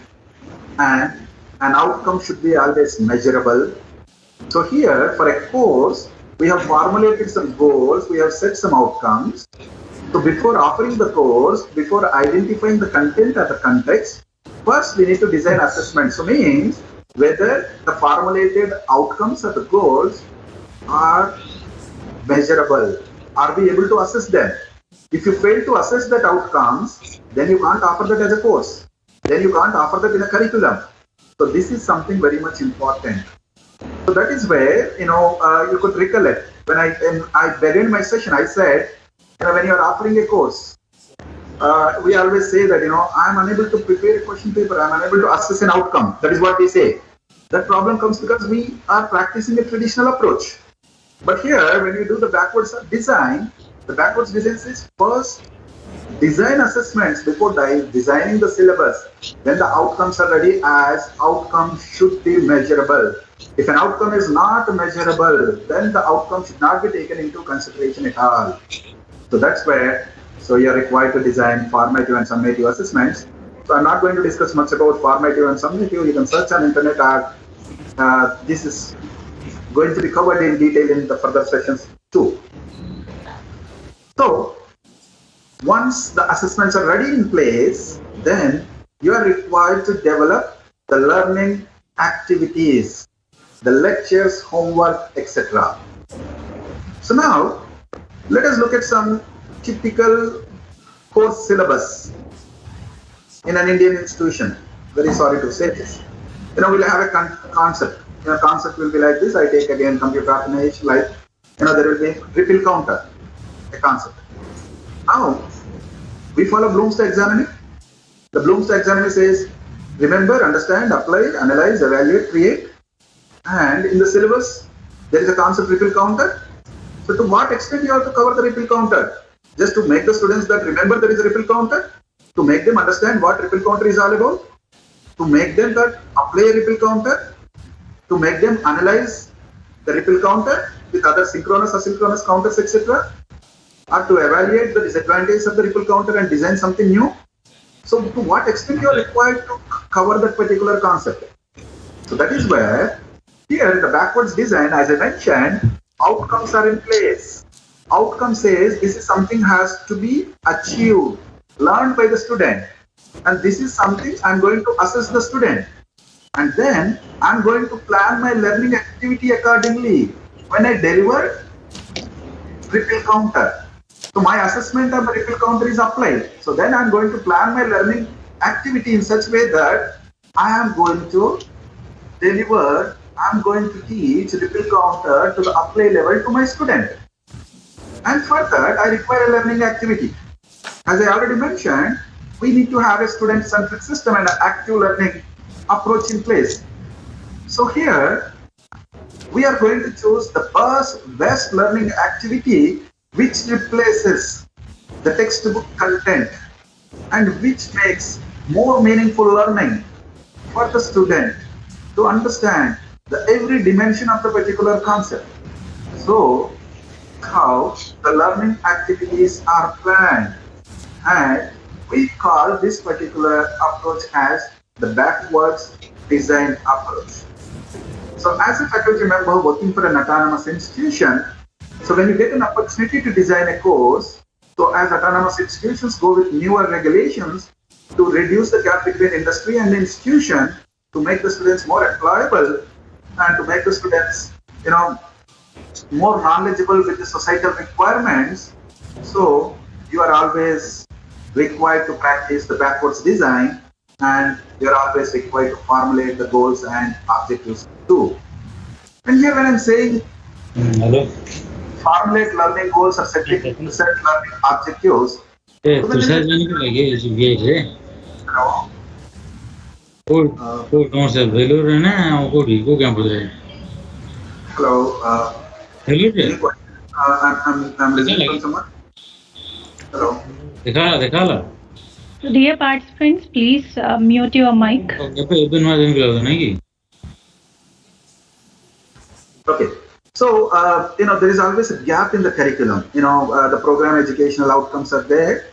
and an outcome should be always measurable. So here, for a course, we have formulated some goals, we have set some outcomes. So before offering the course, before identifying the content or the context, first we need to design assessment. So means whether the formulated outcomes or the goals are measurable. Are we able to assess them? If you fail to assess that outcomes, then you can't offer that as a course. Then you can't offer that in a curriculum. So this is something very much important. So that is where, you could recollect. When I began my session, I said, when you are offering a course, we always say that, I'm unable to prepare a question paper, I'm unable to assess an outcome. That is what we say. That problem comes because we are practicing a traditional approach. But here, when you do the backwards design, the backwards design says first design assessments before designing the syllabus. Then the outcomes are ready, as outcomes should be measurable. If an outcome is not measurable, then the outcome should not be taken into consideration at all. So that's where, you are required to design formative and summative assessments. So I'm not going to discuss much about formative and summative. You can search on internet, or this is going to be covered in detail in the further sessions too. So once the assessments are ready in place, then you are required to develop the learning activities, the lectures, homework, etc. So now, let us look at some typical course syllabus in an Indian institution. Very sorry to say this. We'll have a concept. Concept will be like this. I take again computer organization, like, there will be refill counter, a concept. Now, we follow Bloom's taxonomy. The Bloom's taxonomy says, remember, understand, apply, analyze, evaluate, create. And in the syllabus, there is a concept refill counter. So to what extent you have to cover the refill counter? Just to make the students that remember there is a refill counter, to make them understand what refill counter is all about, to make them that apply a refill counter, to make them analyze the refill counter with other synchronous, asynchronous counters, etc., or to evaluate the disadvantages of the refill counter and design something new. So to what extent you are required to cover that particular concept? So that is where here in the backwards design, as I mentioned, outcomes are in place. Outcome says this is something has to be achieved, learned by the student. And this is something I'm going to assess the student. And then I'm going to plan my learning activity accordingly. When I deliver, ripple counter. So my assessment of the ripple counter is applied. So then I'm going to plan my learning activity in such a way that I am going to deliver, I'm going to teach ripple counter to the apply level to my student. And for that, I require a learning activity. As I already mentioned, we need to have a student-centric system and an active learning approach in place. So here, we are going to choose the best learning activity which replaces the textbook content and which makes more meaningful learning for the student to understand the every dimension of the particular concept. So, how the learning activities are planned, and we call this particular approach as the backwards design approach. So as a faculty member working for an autonomous institution, so when you get an opportunity to design a course, so as autonomous institutions go with newer regulations to reduce the gap between industry and institution, to make the students more employable and to make the students, more knowledgeable with the societal requirements. So you are always required to practice the backwards design, and you are always required to formulate the goals and objectives too. And here when I'm saying formulate learning goals or set learning objectives. Hello. I'm listening from someone. Hello. Dear participants, please mute your mic. Okay. So, there is always a gap in the curriculum. The program educational outcomes are there.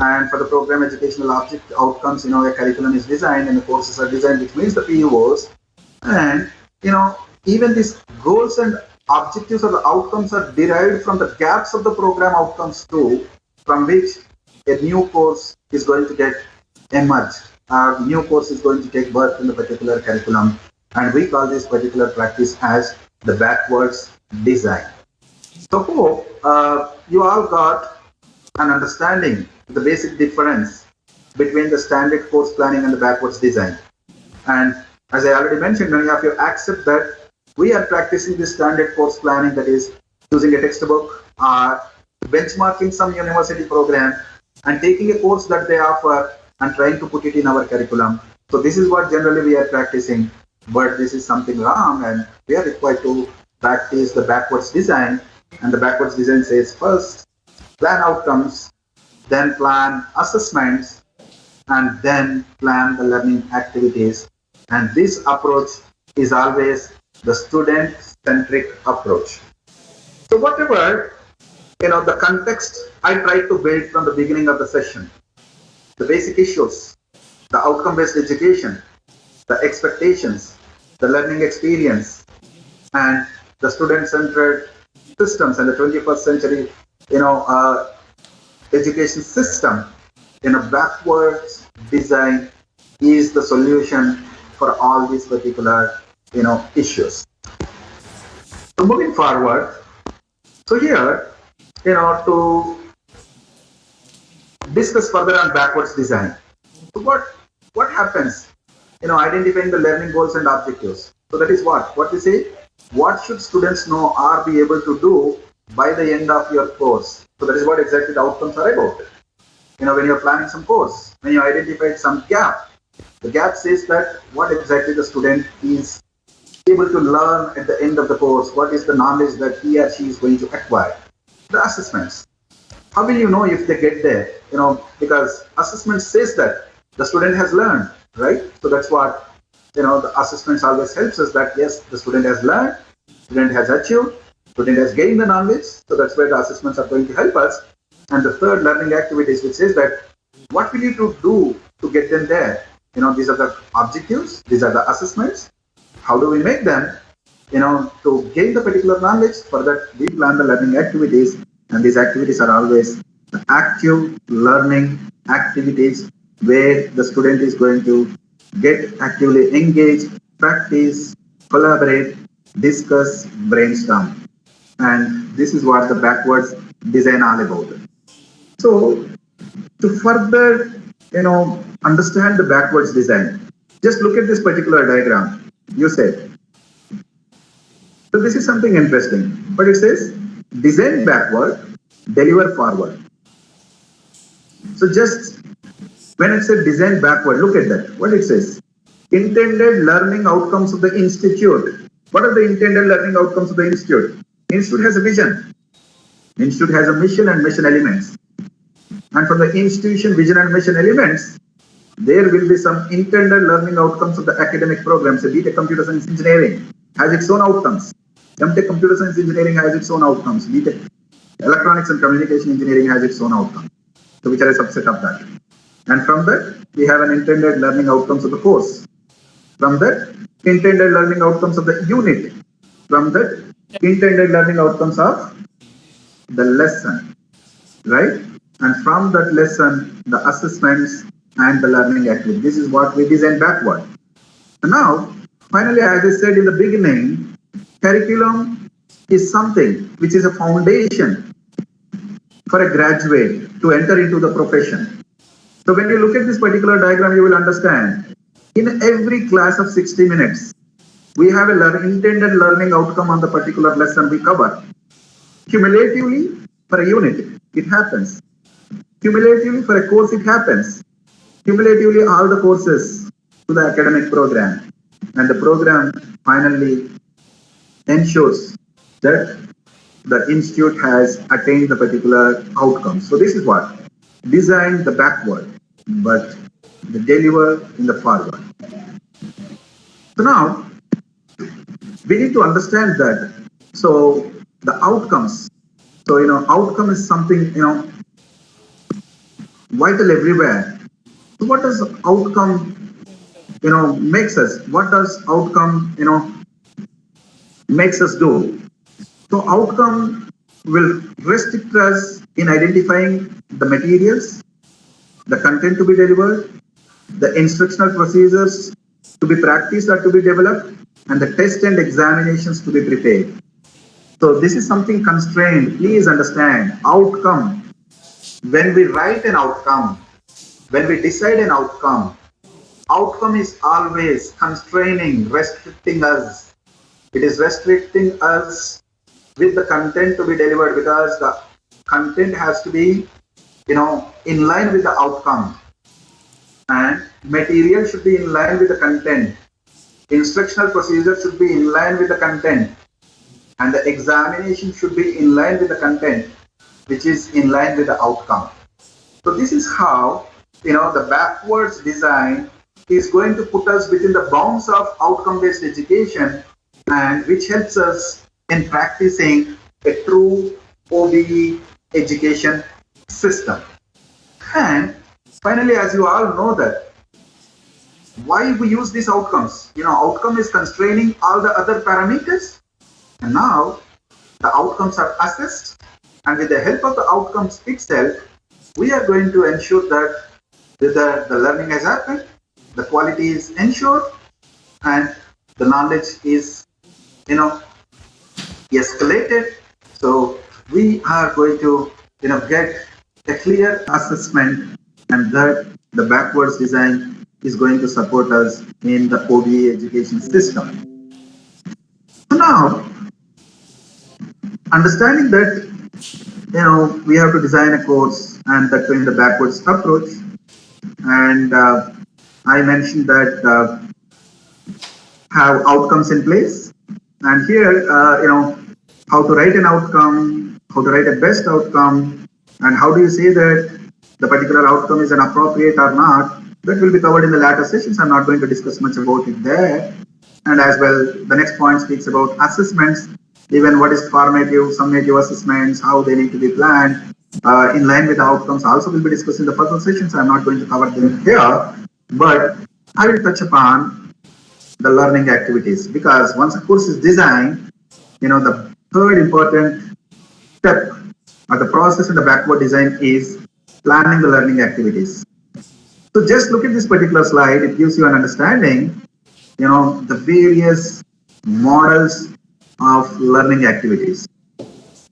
And for the program educational outcomes, a curriculum is designed and the courses are designed, which means the PUOs. And, even these goals and objectives or the outcomes are derived from the gaps of the program outcomes too, from which a new course is going to get emerged. A new course is going to take birth in the particular curriculum. And we call this particular practice as the backwards design. So hope you all got an understanding of the basic difference between the standard course planning and the backwards design. And as I already mentioned, many of you accept that we are practicing this standard course planning, that is using a textbook or benchmarking some university program and taking a course that they offer and trying to put it in our curriculum. So this is what generally we are practicing, but this is something wrong, and we are required to practice the backwards design. And the backwards design says first plan outcomes, then plan assessments, and then plan the learning activities. And this approach is always the student-centric approach. So whatever, the context I tried to build from the beginning of the session, the basic issues, the outcome-based education, the expectations, the learning experience, and the student-centered systems and the 21st century, education system, backwards design is the solution for all these particular, issues. So moving forward, so here, to discuss further on backwards design. So what happens? Identifying the learning goals and objectives. So that is what we say. What should students know or be able to do by the end of your course? So that is what exactly the outcomes are about. When you're planning some course, when you identify some gap, the gap says that what exactly the student is able to learn at the end of the course, what is the knowledge that he or she is going to acquire. The assessments. How will you know if they get there? Because assessment says that the student has learned, right? So that's what, the assessments always helps us that yes, the student has learned, student has achieved, student has gained the knowledge. So that's where the assessments are going to help us. And the third, learning activities, which says that what will you do to get them there? These are the objectives, these are the assessments, How do we make them? To gain the particular knowledge, for that we plan the learning activities, and these activities are always the active learning activities where the student is going to get actively engaged, practice, collaborate, discuss, brainstorm. And this is what the backwards design all about. So to further, understand the backwards design, just look at this particular diagram. You said, so this is something interesting, but it says design backward, deliver forward. So just when it said design backward, look at that. What it says? Intended learning outcomes of the institute. What are the intended learning outcomes of the institute? Institute has a vision. Institute has a mission and mission elements. And from the institution vision and mission elements, there will be some intended learning outcomes of the academic programs. So B.Tech Computer Science Engineering has its own outcomes. M.Tech Computer Science Engineering has its own outcomes. B.Tech Electronics and Communication Engineering has its own outcomes. So which are a subset of that. And from that, we have an intended learning outcomes of the course. From that, intended learning outcomes of the unit. From that, intended learning outcomes of the lesson, right? And from that lesson, the assessments and the learning activity. This is what we design backward. And now, finally, as I said in the beginning, curriculum is something which is a foundation for a graduate to enter into the profession. So when you look at this particular diagram, you will understand in every class of 60 minutes, we have a intended learning outcome on the particular lesson we cover. Cumulatively, for a unit, it happens. Cumulatively, for a course, it happens. Cumulatively, all the courses to the academic program. And the program finally ensures that the institute has attained the particular outcome. So this is what? Design the backward, but the deliver in the forward. So now, we need to understand that. So the outcomes. So, outcome is something, vital everywhere. So what does outcome, makes us? What does outcome, makes us do? So outcome will restrict us in identifying the materials, the content to be delivered, the instructional procedures to be practiced or to be developed, and the test and examinations to be prepared. So this is something constrained. Please understand, outcome. When we write an outcome, when we decide an outcome is always constraining, restricting us. It is restricting us with the content to be delivered because the content has to be, in line with the outcome. And material should be in line with the content. Instructional procedure should be in line with the content. And the examination should be in line with the content, which is in line with the outcome. So this is how, the backwards design is going to put us within the bounds of outcome-based education, and which helps us in practicing a true OBE education system. And finally, as you all know that, why we use these outcomes? Outcome is constraining all the other parameters. And now the outcomes are assessed, and with the help of the outcomes itself, we are going to ensure that the learning has happened, the quality is ensured, and the knowledge is, escalated. So we are going to, get a clear assessment, and that the backwards design is going to support us in the OBE education system. So now, understanding that, we have to design a course, and that in the backwards approach. And I mentioned that have outcomes in place. And here, how to write an outcome, how to write a best outcome, and how do you say that the particular outcome is an appropriate or not. That will be covered in the later sessions. I'm not going to discuss much about it there. And as well, the next point speaks about assessments, even what is formative, summative assessments, how they need to be planned, in line with the outcomes. Also will be discussed in the further sessions. I'm not going to cover them here, but I will touch upon the learning activities, because once a course is designed, the third important step or the process in the backward design is planning the learning activities. So just look at this particular slide. It gives you an understanding, the various models of learning activities.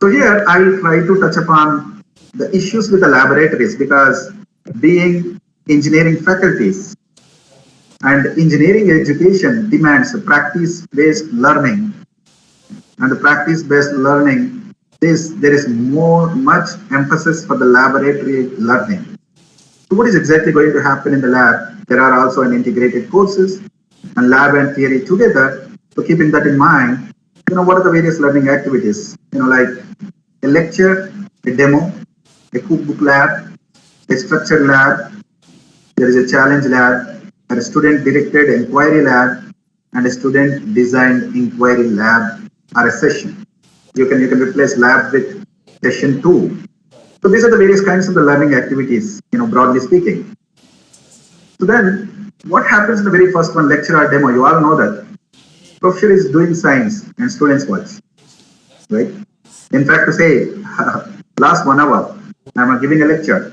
So here I will try to touch upon the issues with the laboratories, because being engineering faculties and engineering education demands practice-based learning, and the practice-based learning there is much emphasis for the laboratory learning. So what is exactly going to happen in the lab? There are also an integrated courses and lab and theory together. So keeping that in mind, what are the various learning activities? Like a lecture, a demo, a cookbook lab, a structured lab, there is a challenge lab, a student-directed inquiry lab, and a student-designed inquiry lab or a session. You can replace lab with session 2. So these are the various kinds of the learning activities, broadly speaking. So then, what happens in the very first one, lecture or demo? You all know that professor is doing science and students watch, right? In fact, to say last 1 hour, I'm giving a lecture,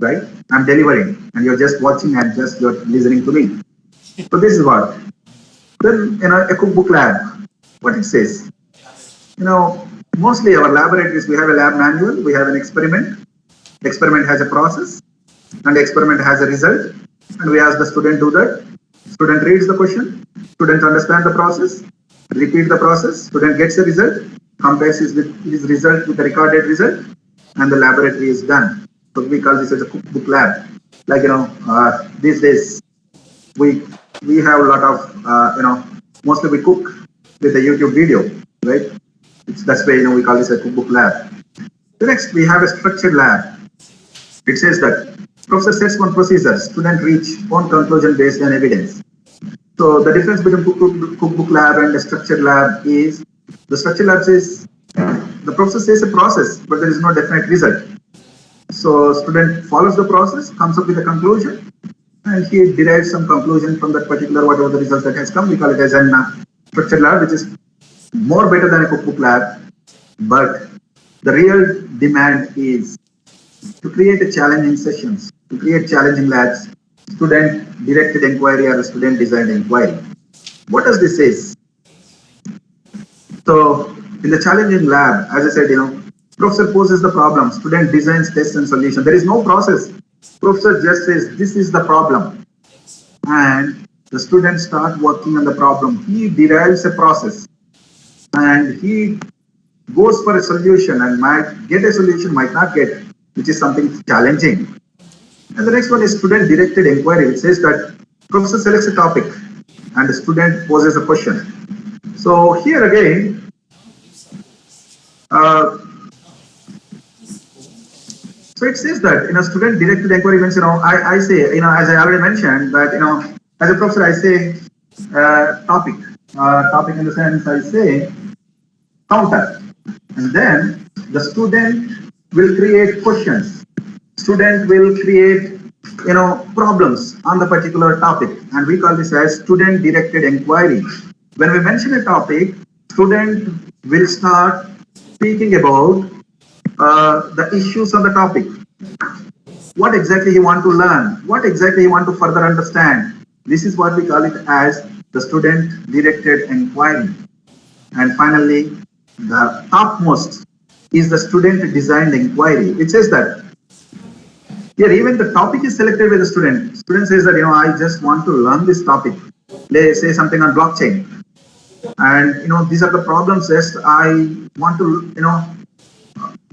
right? I'm delivering, and you're just watching and you're listening to me. So this is what. Then, a cookbook lab, what it says. Mostly our laboratories, we have a lab manual, we have an experiment. The experiment has a process, and the experiment has a result, and we ask the student do that. Student reads the question, student understands the process, repeat the process, student gets the result, compares his result with the recorded result, and the laboratory is done. So we call this as a cookbook lab. Like, these days, we have a lot of, mostly we cook with a YouTube video, right? That's why, we call this a cookbook lab. The next, we have a structured lab. It says that professor sets one procedure, student reach own conclusion based on evidence. So the difference between cookbook lab and a structured lab is, the structured lab says, the professor says a process, but there is no definite result. So student follows the process, comes up with a conclusion, and he derives some conclusion from that particular, whatever the result that has come. We call it as a structured lab, which is more better than a cookbook lab. But the real demand is to create a challenging sessions, to create challenging labs, student-directed inquiry or student-designed inquiry. What does this say? So in the challenging lab, as I said, professor poses the problem, student designs tests and solution. There is no process. Professor just says, this is the problem. And the students start working on the problem. He derives a process, and he goes for a solution and might get a solution, might not get, which is something challenging. And the next one is student-directed inquiry, which says that professor selects a topic and the student poses a question. So here again, so it says that, student-directed inquiry means, I say, as I already mentioned, that, as a professor, I say topic in the sense I say counter, and then the student will create questions. Student will create, problems on the particular topic, and we call this as student-directed inquiry. When we mention a topic, student will start speaking about the issues on the topic. What exactly he want to learn? What exactly he want to further understand? This is what we call it as the student-directed inquiry. And finally, the topmost is the student-designed inquiry. It says that here even the topic is selected by the student. Student says that, I just want to learn this topic. Let's say something on blockchain. And, these are the problems that I want to,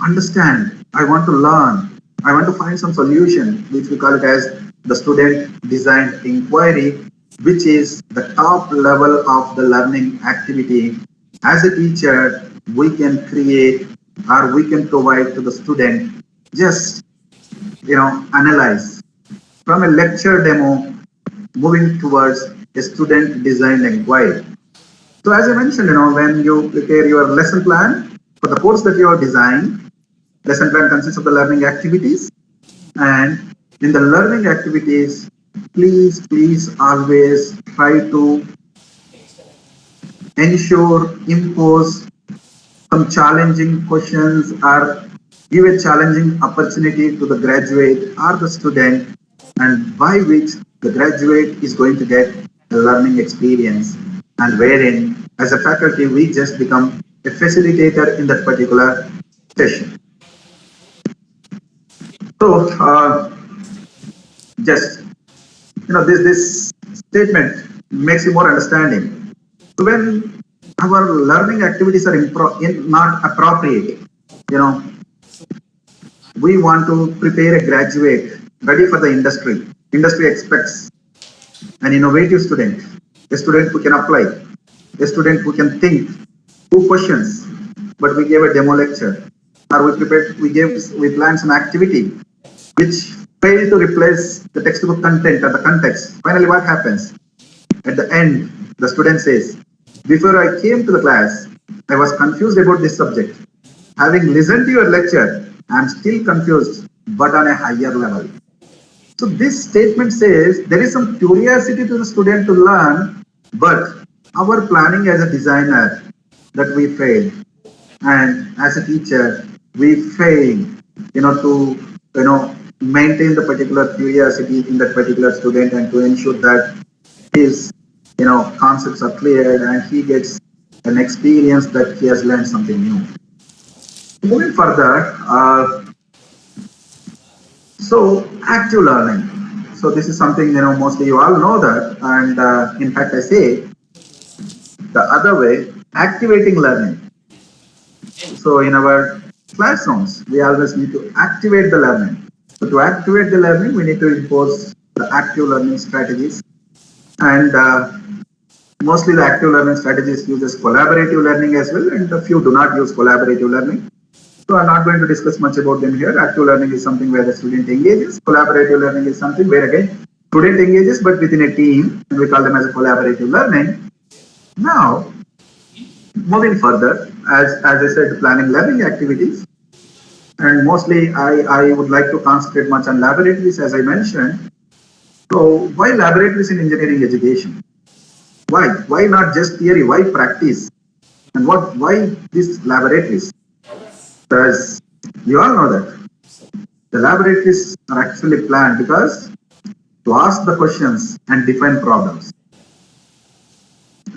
understand. I want to learn. I want to find some solution, which we call it as the student-designed inquiry, which is the top level of the learning activity. As a teacher, we can create or we can provide to the student, just, analyze from a lecture demo, moving towards a student-designed inquiry. So as I mentioned, when you prepare your lesson plan for the course that you are designing, lesson plan consists of the learning activities, and in the learning activities, please always try to ensure, impose some challenging questions or give a challenging opportunity to the graduate or the student, and by which the graduate is going to get a learning experience, and wherein as a faculty we just become a facilitator in that particular session. So just this statement makes you more understanding. So when our learning activities are not appropriate, you know, we want to prepare a graduate ready for the industry. Industry expects an innovative student, a student who can apply, a student who can think, who questions. But we gave a demo lecture, or we planned some activity which failed to replace the textbook content or the context. Finally, what happens? At the end, the student says, before I came to the class, I was confused about this subject. Having listened to your lecture, I am still confused, but on a higher level. So this statement says there is some curiosity to the student to learn, but our planning as a designer that we failed, and as a teacher we failed, to maintain the particular curiosity in that particular student and to ensure that his concepts are cleared and he gets an experience that he has learned something new. Moving further, so active learning. So this is something mostly you all know that, and in fact I say the other way, activating learning. So in our classrooms, we always need to activate the learning. So to activate the learning, we need to impose the active learning strategies, and mostly the active learning strategies uses collaborative learning as well, and a few do not use collaborative learning. So I'm not going to discuss much about them here. Active learning is something where the student engages. Collaborative learning is something where again student engages but within a team, and we call them as a collaborative learning. Now, moving further, as I said, planning learning activities, and mostly I would like to concentrate much on laboratories as I mentioned. So why laboratories in engineering education? Why? Why not just theory? Why practice? And why these laboratories? Because you all know that the laboratories are actually planned because to ask the questions and define problems,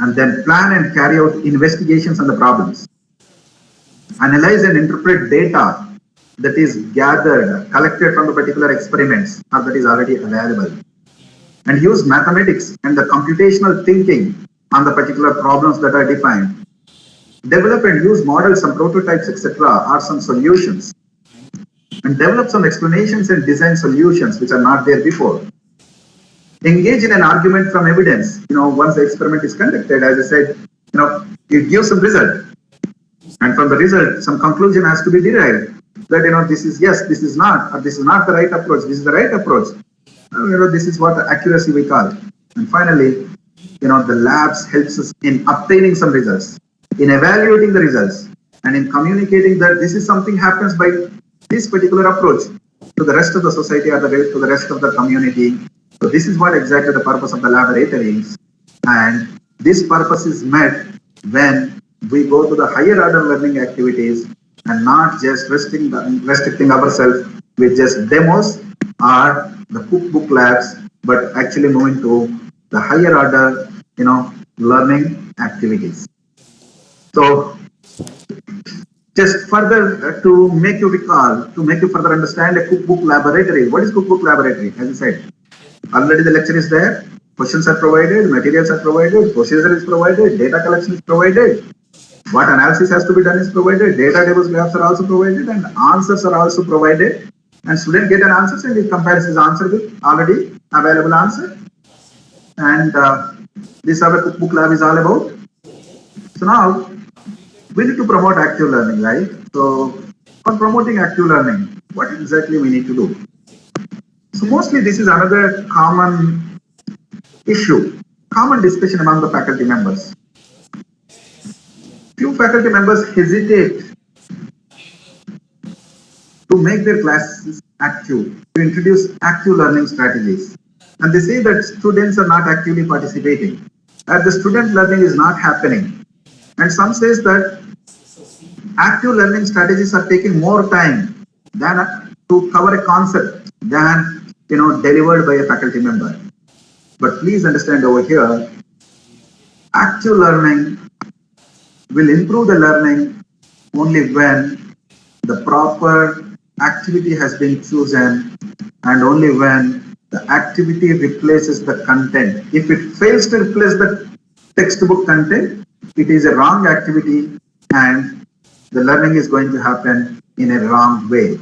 and then plan and carry out investigations on the problems, analyze and interpret data that is gathered, collected from the particular experiments or that is already available, and use mathematics and the computational thinking on the particular problems that are defined. Develop and use models, some prototypes, etc., or some solutions, and develop some explanations and design solutions which are not there before. Engage in an argument from evidence. Once the experiment is conducted, as I said, it gives some result, and from the result, some conclusion has to be derived. That this is yes, this is not, or this is not the right approach. This is the right approach. This is what the accuracy we call. And finally, the labs helps us in obtaining some results, in evaluating the results, and in communicating that this is something happens by this particular approach to the rest of the society or to the rest of the community. So this is what exactly the purpose of the laboratory is, and this purpose is met when we go to the higher order learning activities and not just restricting ourselves with just demos or the cookbook labs, but actually moving to the higher order, learning activities. So just further to make you recall, to make you further understand a cookbook laboratory. What is cookbook laboratory? As I said, already the lecture is there, questions are provided, materials are provided, procedure is provided, data collection is provided, what analysis has to be done is provided, data tables graphs are also provided, and answers are also provided, and student get an answer and he compares his answer with already available answer. And this is what cookbook lab is all about. So now we need to promote active learning, right? So for promoting active learning, what exactly we need to do? So mostly this is another common issue, common discussion among the faculty members. Few faculty members hesitate to make their classes active, to introduce active learning strategies. And they say that students are not actively participating, that the student learning is not happening. And some says that active learning strategies are taking more time than to cover a concept than delivered by a faculty member. But please understand over here, active learning will improve the learning only when the proper activity has been chosen and only when the activity replaces the content. If it fails to replace the textbook content, it is a wrong activity and the learning is going to happen in a wrong way.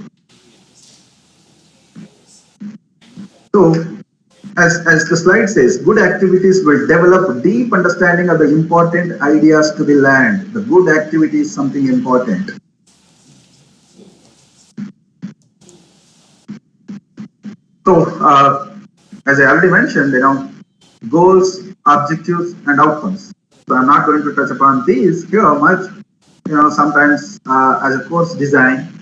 So, as the slide says, good activities will develop deep understanding of the important ideas to be learned. The good activity is something important. So, as I already mentioned, goals, objectives, and outcomes. So, I'm not going to touch upon these here much. Sometimes as a course design,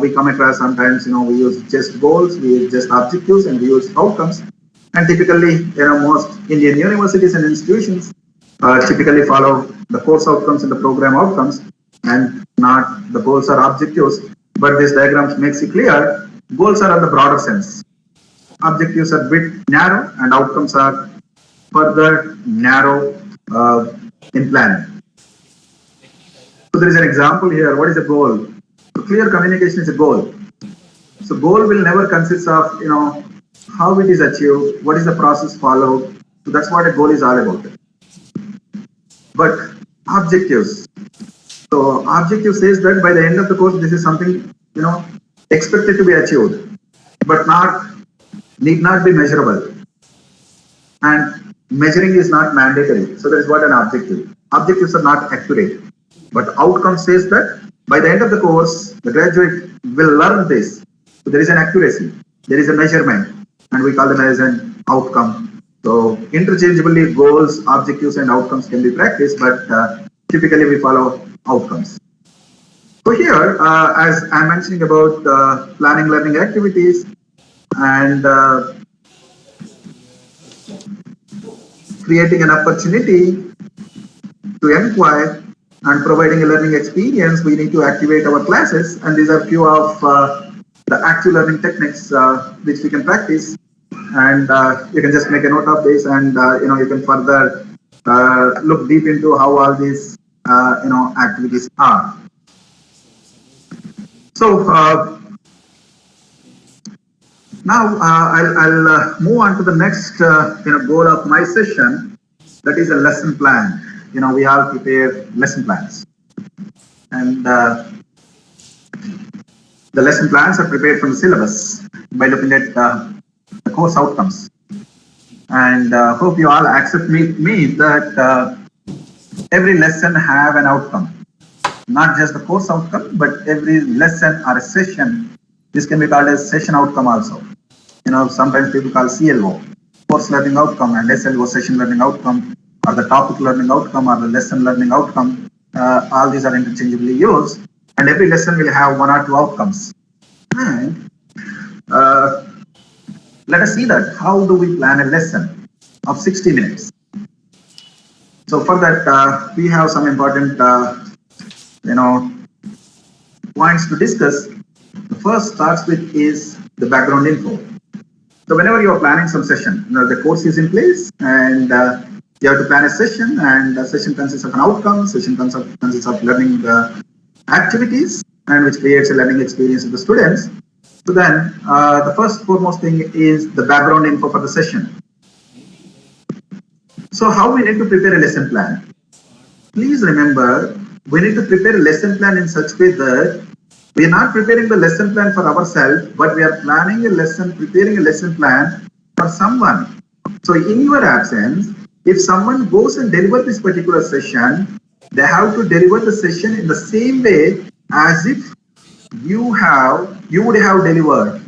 we come across sometimes, we use just goals, we use just objectives, and we use outcomes. And typically, most Indian universities and institutions typically follow the course outcomes and the program outcomes and not the goals or objectives. But this diagram makes it clear, goals are in the broader sense. Objectives are a bit narrow and outcomes are further narrow in planning. So there is an example here. What is a goal? So clear communication is a goal. So goal will never consist of, how it is achieved, what is the process followed. So that's what a goal is all about. But objectives. So objective says that by the end of the course, this is something, expected to be achieved, but need not be measurable. And measuring is not mandatory. So that is what an objective. Objectives are not accurate. But outcome says that by the end of the course, the graduate will learn this. So there is an accuracy, there is a measurement, and we call them as an outcome. So interchangeably, goals, objectives, and outcomes can be practiced, but typically we follow outcomes. So here, as I'm mentioning about planning learning activities and creating an opportunity to inquire and providing a learning experience, we need to activate our classes, and these are few of the active learning techniques which we can practice, and you can just make a note of this, and you can further look deep into how all these activities are. So now I'll move on to the next goal of my session, that is a lesson plan. We all prepare lesson plans, and the lesson plans are prepared from the syllabus by looking at the course outcomes. And hope you all accept me that every lesson have an outcome, not just the course outcome, but every lesson or a session. This can be called as session outcome also. Sometimes people call CLO, course learning outcome, and SLO, session learning outcome, or the topic learning outcome, or the lesson learning outcome. All these are interchangeably used, and every lesson will have one or two outcomes. And let us see that how do we plan a lesson of 60 minutes. So for that, we have some important points to discuss. The first starts with is the background info. So whenever you are planning some session, the course is in place, and you have to plan a session, and the session consists of an outcome, session consists of learning activities, and which creates a learning experience of the students. So then the first foremost thing is the background info for the session. So how we need to prepare a lesson plan? Please remember, we need to prepare a lesson plan in such way that we are not preparing the lesson plan for ourselves, but we are preparing a lesson plan for someone. So in your absence, if someone goes and delivers this particular session, they have to deliver the session in the same way as if you would have delivered.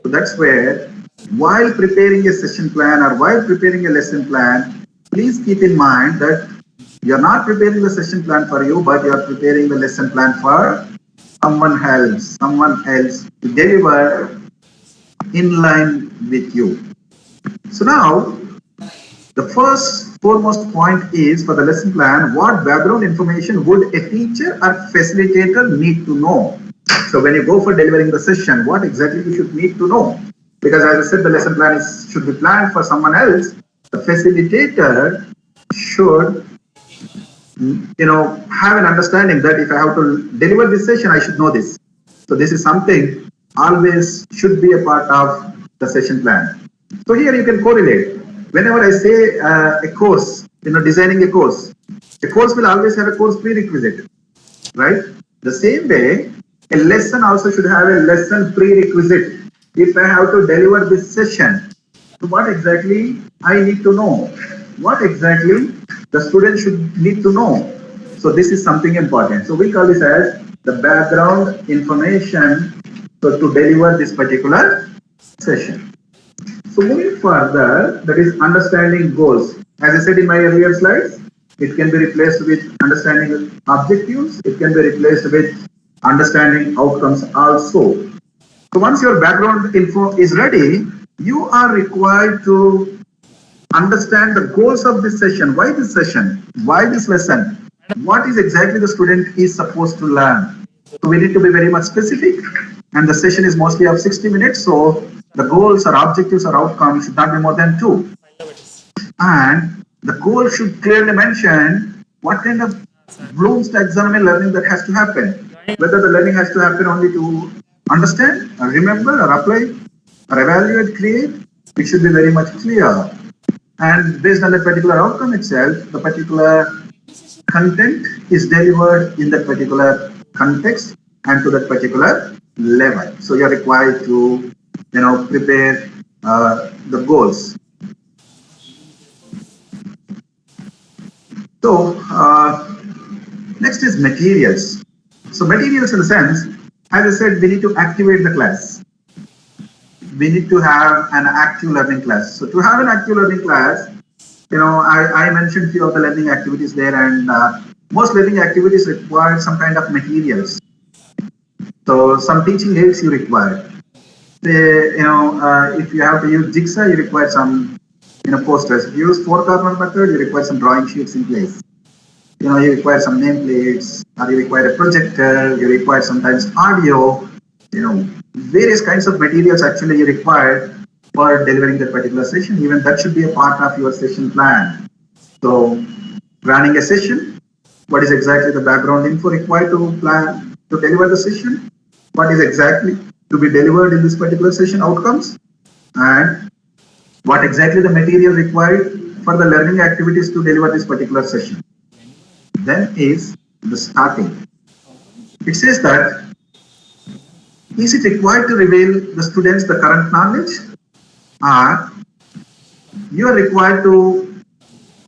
So that's where, while preparing a session plan or while preparing a lesson plan, please keep in mind that you're not preparing the session plan for you, but you're preparing the lesson plan for someone else to deliver in line with you. So now, the first foremost point is for the lesson plan, what background information would a teacher or facilitator need to know? So when you go for delivering the session, what exactly you should need to know? Because as I said, the lesson plan should be planned for someone else. The facilitator should have an understanding that if I have to deliver this session, I should know this. So this is something always should be a part of the session plan. So here you can correlate. Whenever I say a course, designing a course will always have a course prerequisite, right? The same way, a lesson also should have a lesson prerequisite. If I have to deliver this session, so what exactly I need to know? What exactly the student should need to know? So this is something important. So we call this as the background information to deliver this particular session. So moving further, that is understanding goals. As I said in my earlier slides, it can be replaced with understanding objectives. It can be replaced with understanding outcomes also. So once your background info is ready, you are required to understand the goals of this session. Why this session? Why this lesson? What is exactly the student is supposed to learn? So we need to be very much specific, and the session is mostly of 60 minutes. So the goals or objectives or outcomes should not be more than 2. And the goal should clearly mention what kind of Bloom's taxonomy learning that has to happen. Whether the learning has to happen only to understand, or remember, or apply, or evaluate, create, it should be very much clear. And based on the particular outcome itself, the particular content is delivered in that particular context and to that particular level. So you're required to, prepare the goals. So next is materials. So materials in the sense, as I said, we need to activate the class. We need to have an active learning class. So to have an active learning class, I mentioned few of the learning activities there, and most learning activities require some kind of materials. So some teaching aids you require. If you have to use Jigsaw, you require some posters. If you use 4-carbon method, you require some drawing sheets in place. You require some nameplates, or you require a projector, you require sometimes audio, various kinds of materials actually you require for delivering that particular session. Even that should be a part of your session plan. So planning a session, what is exactly the background info required to plan to deliver the session? What is exactly to be delivered in this particular session outcomes? And what exactly the material required for the learning activities to deliver this particular session? Then is the starting. It says that, is it required to reveal the students the current knowledge, or you are required to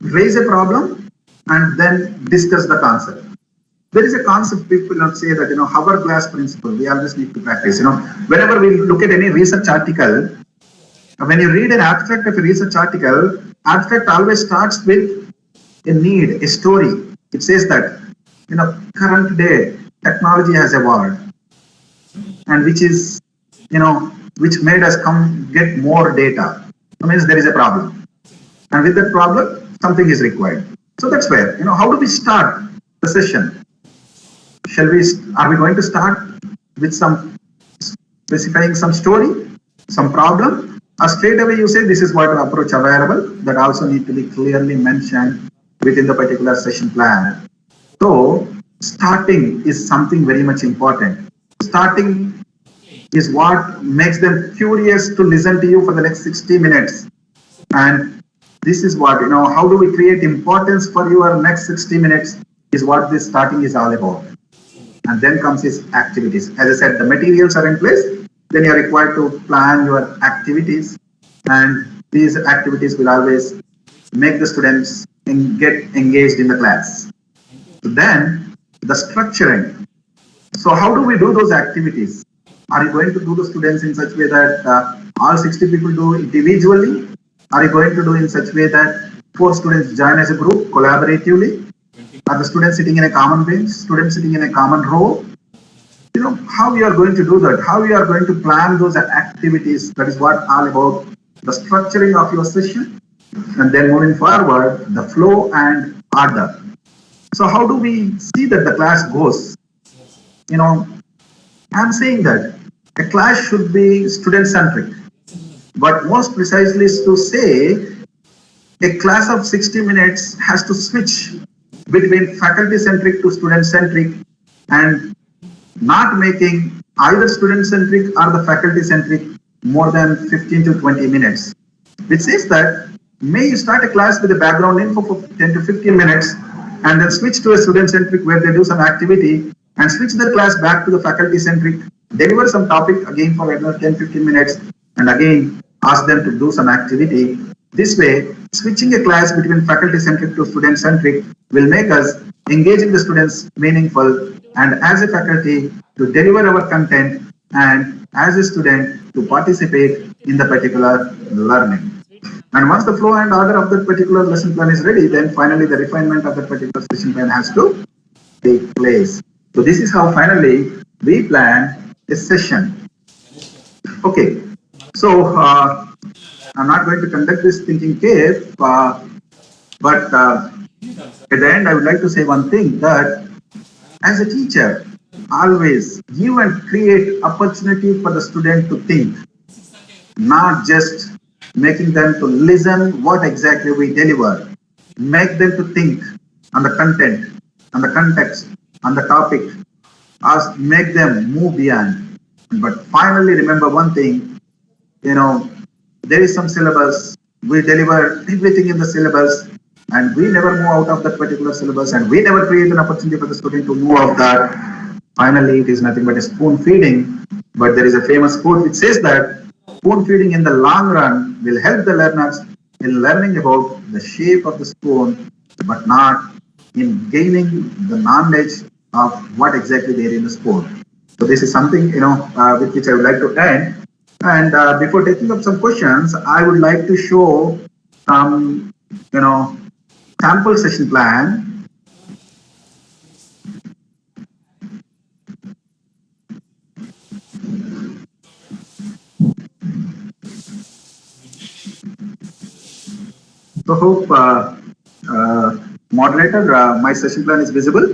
raise a problem and then discuss the concept? There is a concept people say that, hourglass principle, we always need to practice. Whenever we look at any research article, when you read an abstract of a research article, abstract always starts with a need, a story. It says that, current day technology has evolved, and which is, which made us get more data. That means there is a problem, and with that problem, something is required. So that's where, how do we start the session? Are we going to start with some specifying some story, some problem, or straight away you say this is what approach available? That also need to be clearly mentioned within the particular session plan. So starting is something very much important. Starting is what makes them curious to listen to you for the next 60 minutes. And this is what, how do we create importance for your next 60 minutes is what this starting is all about. And then comes his activities. As I said, the materials are in place. Then you are required to plan your activities. And these activities will always make the students get engaged in the class. Then the structuring. So how do we do those activities? Are you going to do the students in such a way that all 60 people do individually? Are you going to do in such a way that 4 students join as a group collaboratively? Are the students sitting in a common bench, students sitting in a common row? How you are going to do that? How you are going to plan those activities? That is what all about the structuring of your session And then moving forward, the flow and order. So how do we see that the class goes? I'm saying that a class should be student-centric, but most precisely is to say a class of 60 minutes has to switch between faculty-centric to student-centric and not making either student-centric or the faculty-centric more than 15 to 20 minutes. Which says that may you start a class with a background info for 10 to 15 minutes and then switch to a student-centric where they do some activity and switch the class back to the faculty-centric, deliver some topic again for another 10-15 minutes and again ask them to do some activity. This way, switching a class between faculty-centric to student-centric will make us engaging the students meaningful and as a faculty to deliver our content and as a student to participate in the particular learning. And once the flow and order of that particular lesson plan is ready, then finally the refinement of that particular session plan has to take place. So this is how finally we plan a session. Okay, so I'm not going to conduct this thinking cave, but at the end I would like to say one thing, that as a teacher, always give and create opportunity for the student to think, not just making them to listen what exactly we deliver. Make them to think on the content, on the context, on the topic, as make them move beyond. But finally, remember one thing, there is some syllabus, we deliver everything in the syllabus, and we never move out of that particular syllabus, and we never create an opportunity for the student to move out that. Finally, it is nothing but a spoon feeding. But there is a famous quote which says that spoon feeding in the long run will help the learners in learning about the shape of the spoon, but not in gaining the knowledge of what exactly there in the spoon. So this is something, with which I would like to end. And before taking up some questions, I would like to show some, sample session plan. So hope, moderator, my session plan is visible.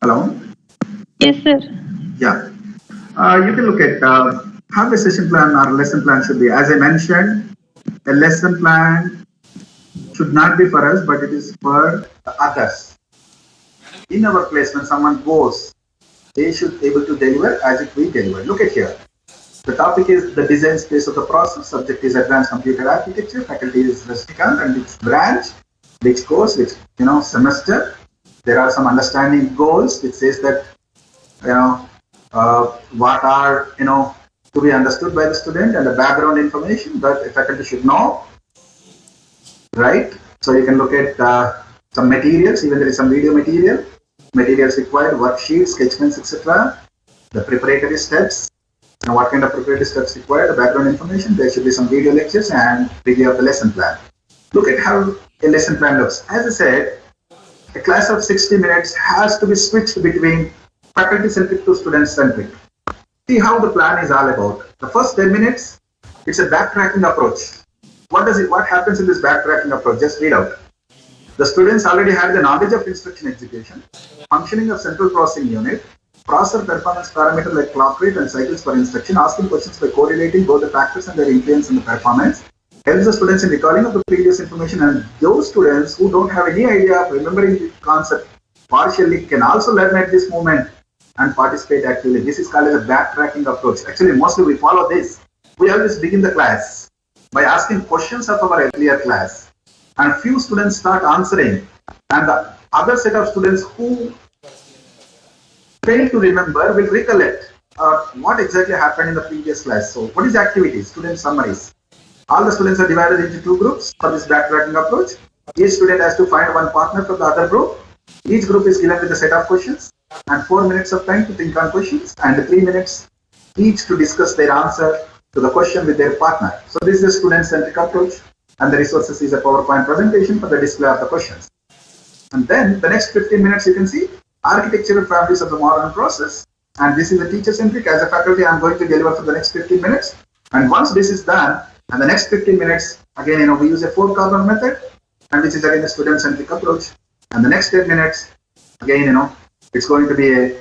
Hello? Yes, sir. Yeah. You can look at how a session plan or lesson plan should be. As I mentioned, a lesson plan should not be for us, but it is for others. In our place, when someone goes, they should be able to deliver as if we deliver. Look at here. The topic is the design space of the process. Subject is advanced computer architecture. Faculty is Rajnikant, and which branch, which course, which semester. There are some understanding goals which says that what are to be understood by the student and the background information that a faculty should know. Right. So you can look at some materials. Even there is some video materials required, worksheets, sketchments, etc. The preparatory steps. What kind of preparatory steps required, the background information. There should be some video lectures and review of the lesson plan. Look at how a lesson plan looks. As I said, a class of 60 minutes has to be switched between faculty-centric to student-centric. See how the plan is all about. The first 10 minutes, it's a backtracking approach. What happens in this backtracking approach? Just read out. The students already had the knowledge of instruction execution, functioning of central processing unit, processor performance parameter like clock rate and cycles per instruction, asking questions by correlating both the factors and their influence on the performance, helps the students in recalling of the previous information, and those students who don't have any idea of remembering the concept partially can also learn at this moment and participate actively. This is called as a backtracking approach. Actually, mostly we follow this. We always begin the class by asking questions of our earlier class, and few students start answering, and the other set of students who fail to remember will recollect what exactly happened in the previous class. So what is activities? Student summaries. All the students are divided into two groups for this backtracking approach. Each student has to find one partner from the other group. Each group is given with a set of questions and 4 minutes of time to think on questions and 3 minutes each to discuss their answer to the question with their partner. So this is a student-centric approach, and the resources is a PowerPoint presentation for the display of the questions. And then the next 15 minutes you can see architectural families of the modern process, and this is a teacher-centric. As a faculty, I'm going to deliver for the next 15 minutes, and once this is done, and the next 15 minutes again, we use a four-corner method, and which is again a student-centric approach. And the next 10 minutes, again, it's going to be a,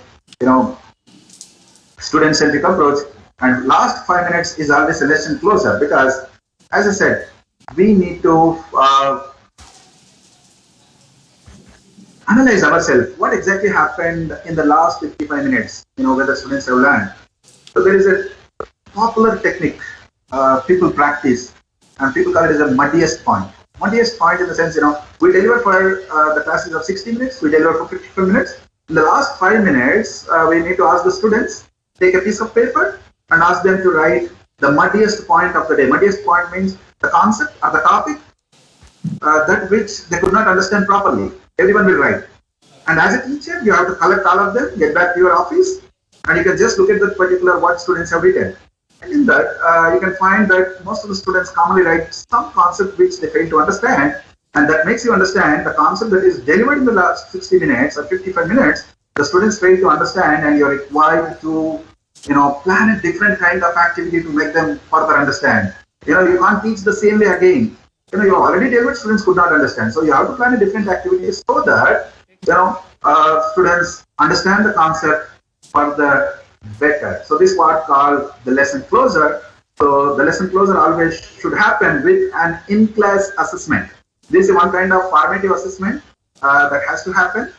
student-centric approach. And last 5 minutes is always a lesson closer, because, as I said, we need to analyze ourselves. What exactly happened in the last 55 minutes, whether students have learned. So there is a popular technique people practice, and people call it as a muddiest point. Muddiest point in the sense, we deliver for the classes of 60 minutes, we deliver for 55 minutes. In the last 5 minutes, we need to ask the students, take a piece of paper and ask them to write the muddiest point of the day. Muddiest point means the concept or the topic that which they could not understand properly. Everyone will write. And as a teacher, you have to collect all of them, get back to your office, and you can just look at that particular what students have written. And in that, you can find that most of the students commonly write some concept which they fail to understand, and that makes you understand the concept that is delivered in the last 60 minutes or 55 minutes, the students fail to understand, and you're required to, plan a different kind of activity to make them further understand. You can't teach the same way again. You already delivered, students could not understand. So you have to plan a different activity so that, students understand the concept further better. So this is what called the lesson closer. So the lesson closer always should happen with an in-class assessment. This is one kind of formative assessment that has to happen,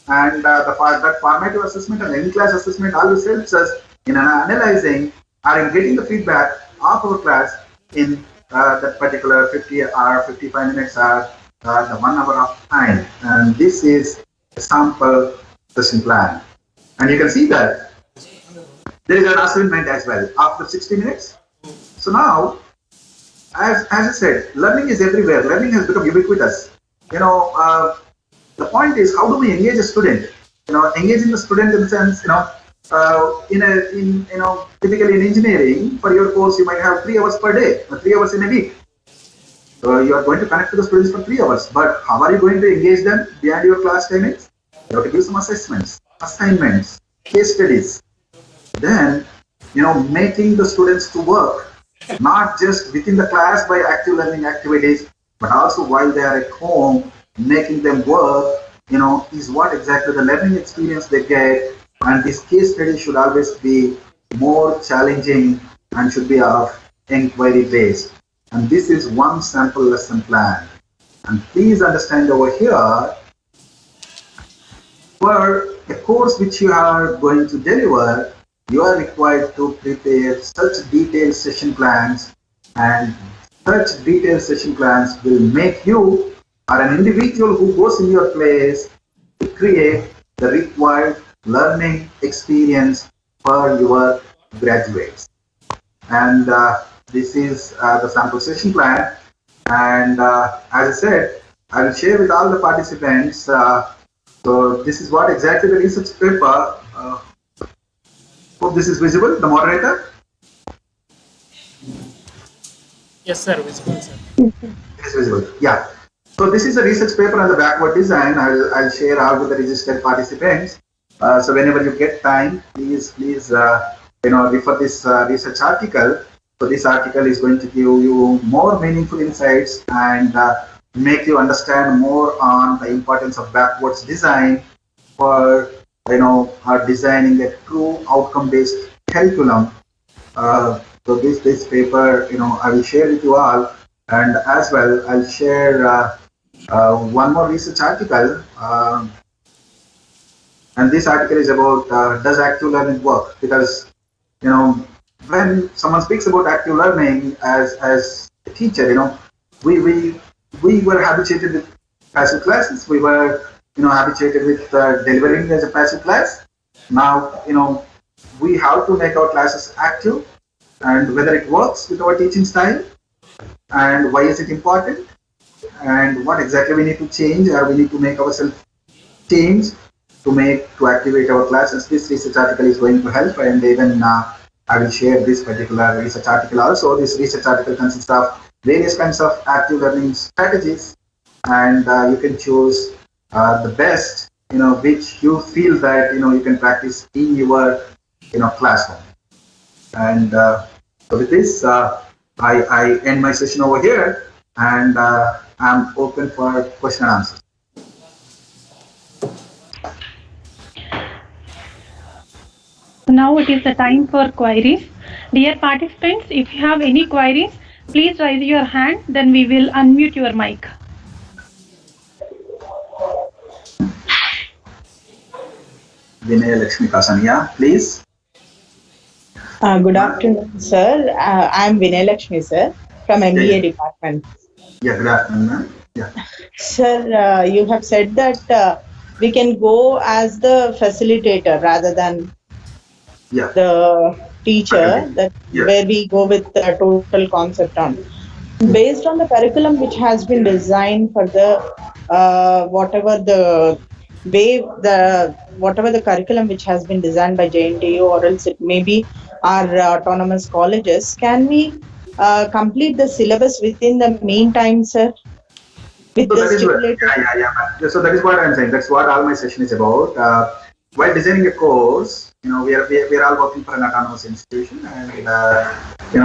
and that formative assessment and in-class assessment always helps us in analyzing or in getting the feedback of our class in that particular 50 or 55 minutes or the 1 hour of time. And this is a sample session plan. And you can see that there is an assignment as well after 60 minutes. So now, as I said, learning is everywhere. Learning has become ubiquitous. The point is, how do we engage a student? Engaging the student in the sense, typically in engineering, for your course, you might have 3 hours per day, or 3 hours in a week. So you are going to connect to the students for 3 hours, but how are you going to engage them beyond your class timings? You have to give some assessments, assignments, case studies. Then, making the students to work, not just within the class by active learning activities, but also while they are at home, making them work, is what exactly the learning experience they get. And this case study should always be more challenging and should be of inquiry based. And this is one sample lesson plan. And please understand over here, for a course which you are going to deliver, you are required to prepare such detailed session plans, and such detailed session plans will make you or an individual who goes in your place to create the required learning experience for your graduates. And this is the sample session plan. And as I said, I will share with all the participants. So this is what exactly the research paper. Hope this is visible, the moderator. Yes, sir, visible, sir. It is visible, yeah. So this is a research paper on the backward design. I'll share all with the registered participants. So whenever you get time, please refer this research article. So this article is going to give you more meaningful insights and make you understand more on the importance of backwards design for designing a true outcome-based curriculum. So this paper, I will share with you all, and as well I'll share one more research article. And this article is about does active learning work? Because when someone speaks about active learning as a teacher, we were habituated with passive classes. We were habituated with delivering as a passive class. Now we have to make our classes active, and whether it works with our teaching style, and why is it important, and what exactly we need to change or we need to make ourselves change to activate our classes. This research article is going to help, and even I will share this particular research article also. This research article consists of various kinds of active learning strategies, and you can choose the best, which you feel that you can practice in your classroom. And so with this, I end my session over here. and I'm open for question and answer. Now it is the time for queries. Dear participants, if you have any queries, please raise your hand, then we will unmute your mic. Vinay Lakshmi Kasania, please. Good afternoon, sir. I'm Vinay Lakshmi, sir, from MBA department. Yeah, good afternoon, ma'am. Yeah. Sir, you have said that we can go as the facilitator rather than the teacher, where we go with the total concept on. Based on the curriculum which has been designed for the whatever the way whatever the curriculum which has been designed by JNTU, or else it may be our autonomous colleges, can we complete the syllabus within the meantime, sir? With the stipulated. So that is what I'm saying. That's what all my session is about. While designing a course, we are all working for an autonomous institution, and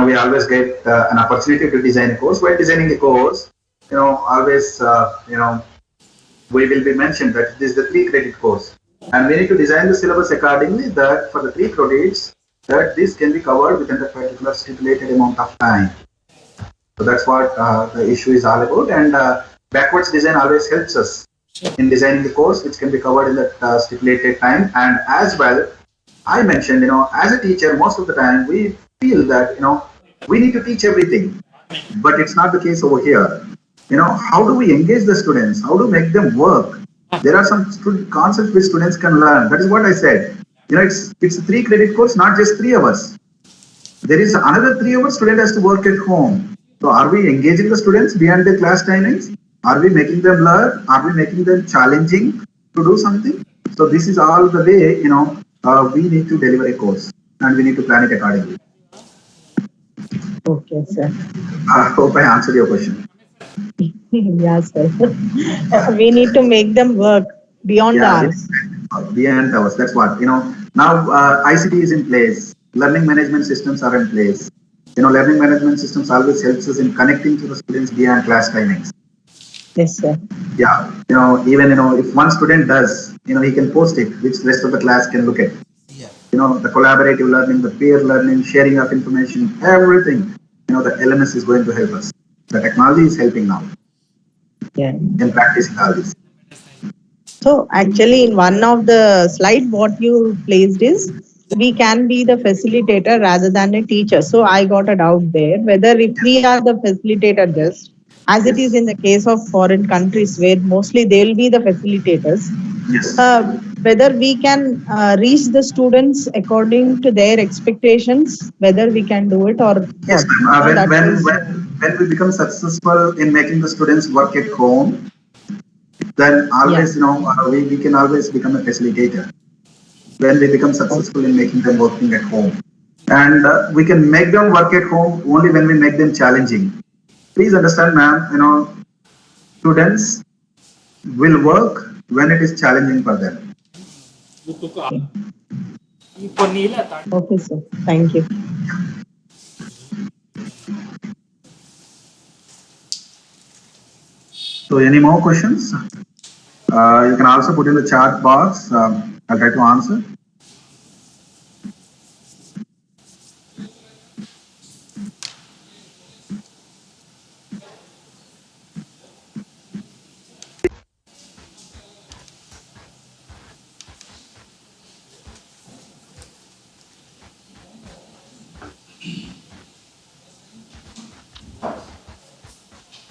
we always get an opportunity to design a course. While designing a course, always we will be mentioned that this is the 3-credit course, and we need to design the syllabus accordingly. That for the 3 credits, that this can be covered within the particular stipulated amount of time. So that's what the issue is all about, and backwards design always helps us in designing the course, which can be covered in that stipulated time. And as well, I mentioned, as a teacher, most of the time we feel that, we need to teach everything, but it's not the case over here. How do we engage the students? How do we make them work? There are some concepts which students can learn. That is what I said. It's a 3-credit course, not just 3 hours. There is another 3 hours student has to work at home. So are we engaging the students beyond the class timings? Are we making them learn? Are we making them challenging to do something? So this is all the way, we need to deliver a course, and we need to plan it accordingly. Okay, sir. I hope I answered your question. Yes, sir. We need to make them work beyond the hours. Beyond hours. That's what, now ICT is in place. Learning management systems are in place. Learning management systems always helps us in connecting to the students beyond class timings. Yes, sir. Yeah, even, if one student does, he can post it, which the rest of the class can look at. Yeah. The collaborative learning, the peer learning, sharing of information, everything, the LMS is going to help us. The technology is helping now. Yeah. In practicing all this. So actually, in one of the slide, what you placed is, we can be the facilitator rather than a teacher. So I got a doubt there, whether if we are the facilitator just, as it is in the case of foreign countries where mostly they will be the facilitators, whether we can reach the students according to their expectations, whether we can do it or yes, when we become successful in making the students work at home, then always, we can always become a facilitator. When we become successful in making them working at home. And we can make them work at home only when we make them challenging. Please understand, ma'am, students will work when it is challenging for them. Okay, sir. Thank you. So any more questions? You can also put in the chat box. I'll try to answer.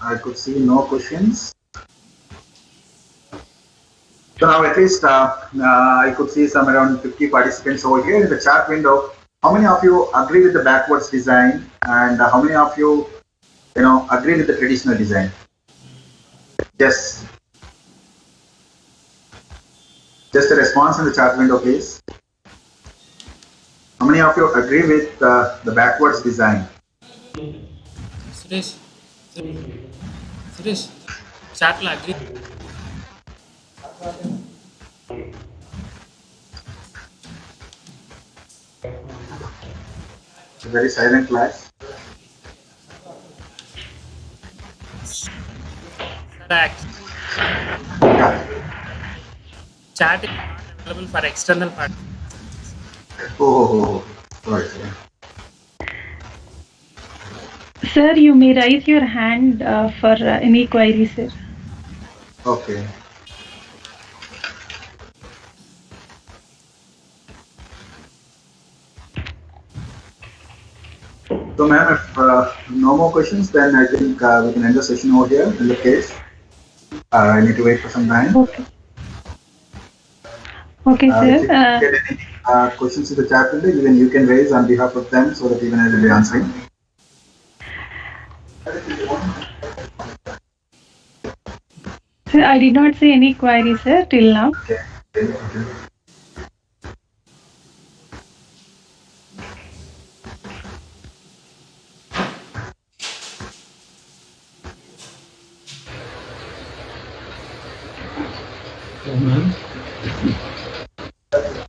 I could see no questions. So now at least I could see some around 50 participants over here in the chat window. How many of you agree with the backwards design, and how many of you, agree with the traditional design? Yes. Just a response in the chat window, please. How many of you agree with the backwards design? Suresh, chat la agree. It's a very silent class. Chat is not available for external parties. Sorry. Sir, you may raise your hand for any query, sir. Okay. So, ma'am, if no more questions, then I think we can end the session over here. In the case, I need to wait for some time. Okay. Okay, sir. If you get any questions in the chat window, even you can raise on behalf of them so that even I will be answering. Sir, I did not see any queries, sir, till now. Okay.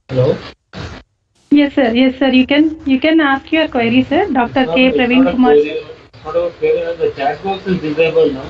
Hello. Yes, sir. Yes, sir. You can ask your query, sir. Dr. K. Praveen Kumar. What about the chat box is disabled now?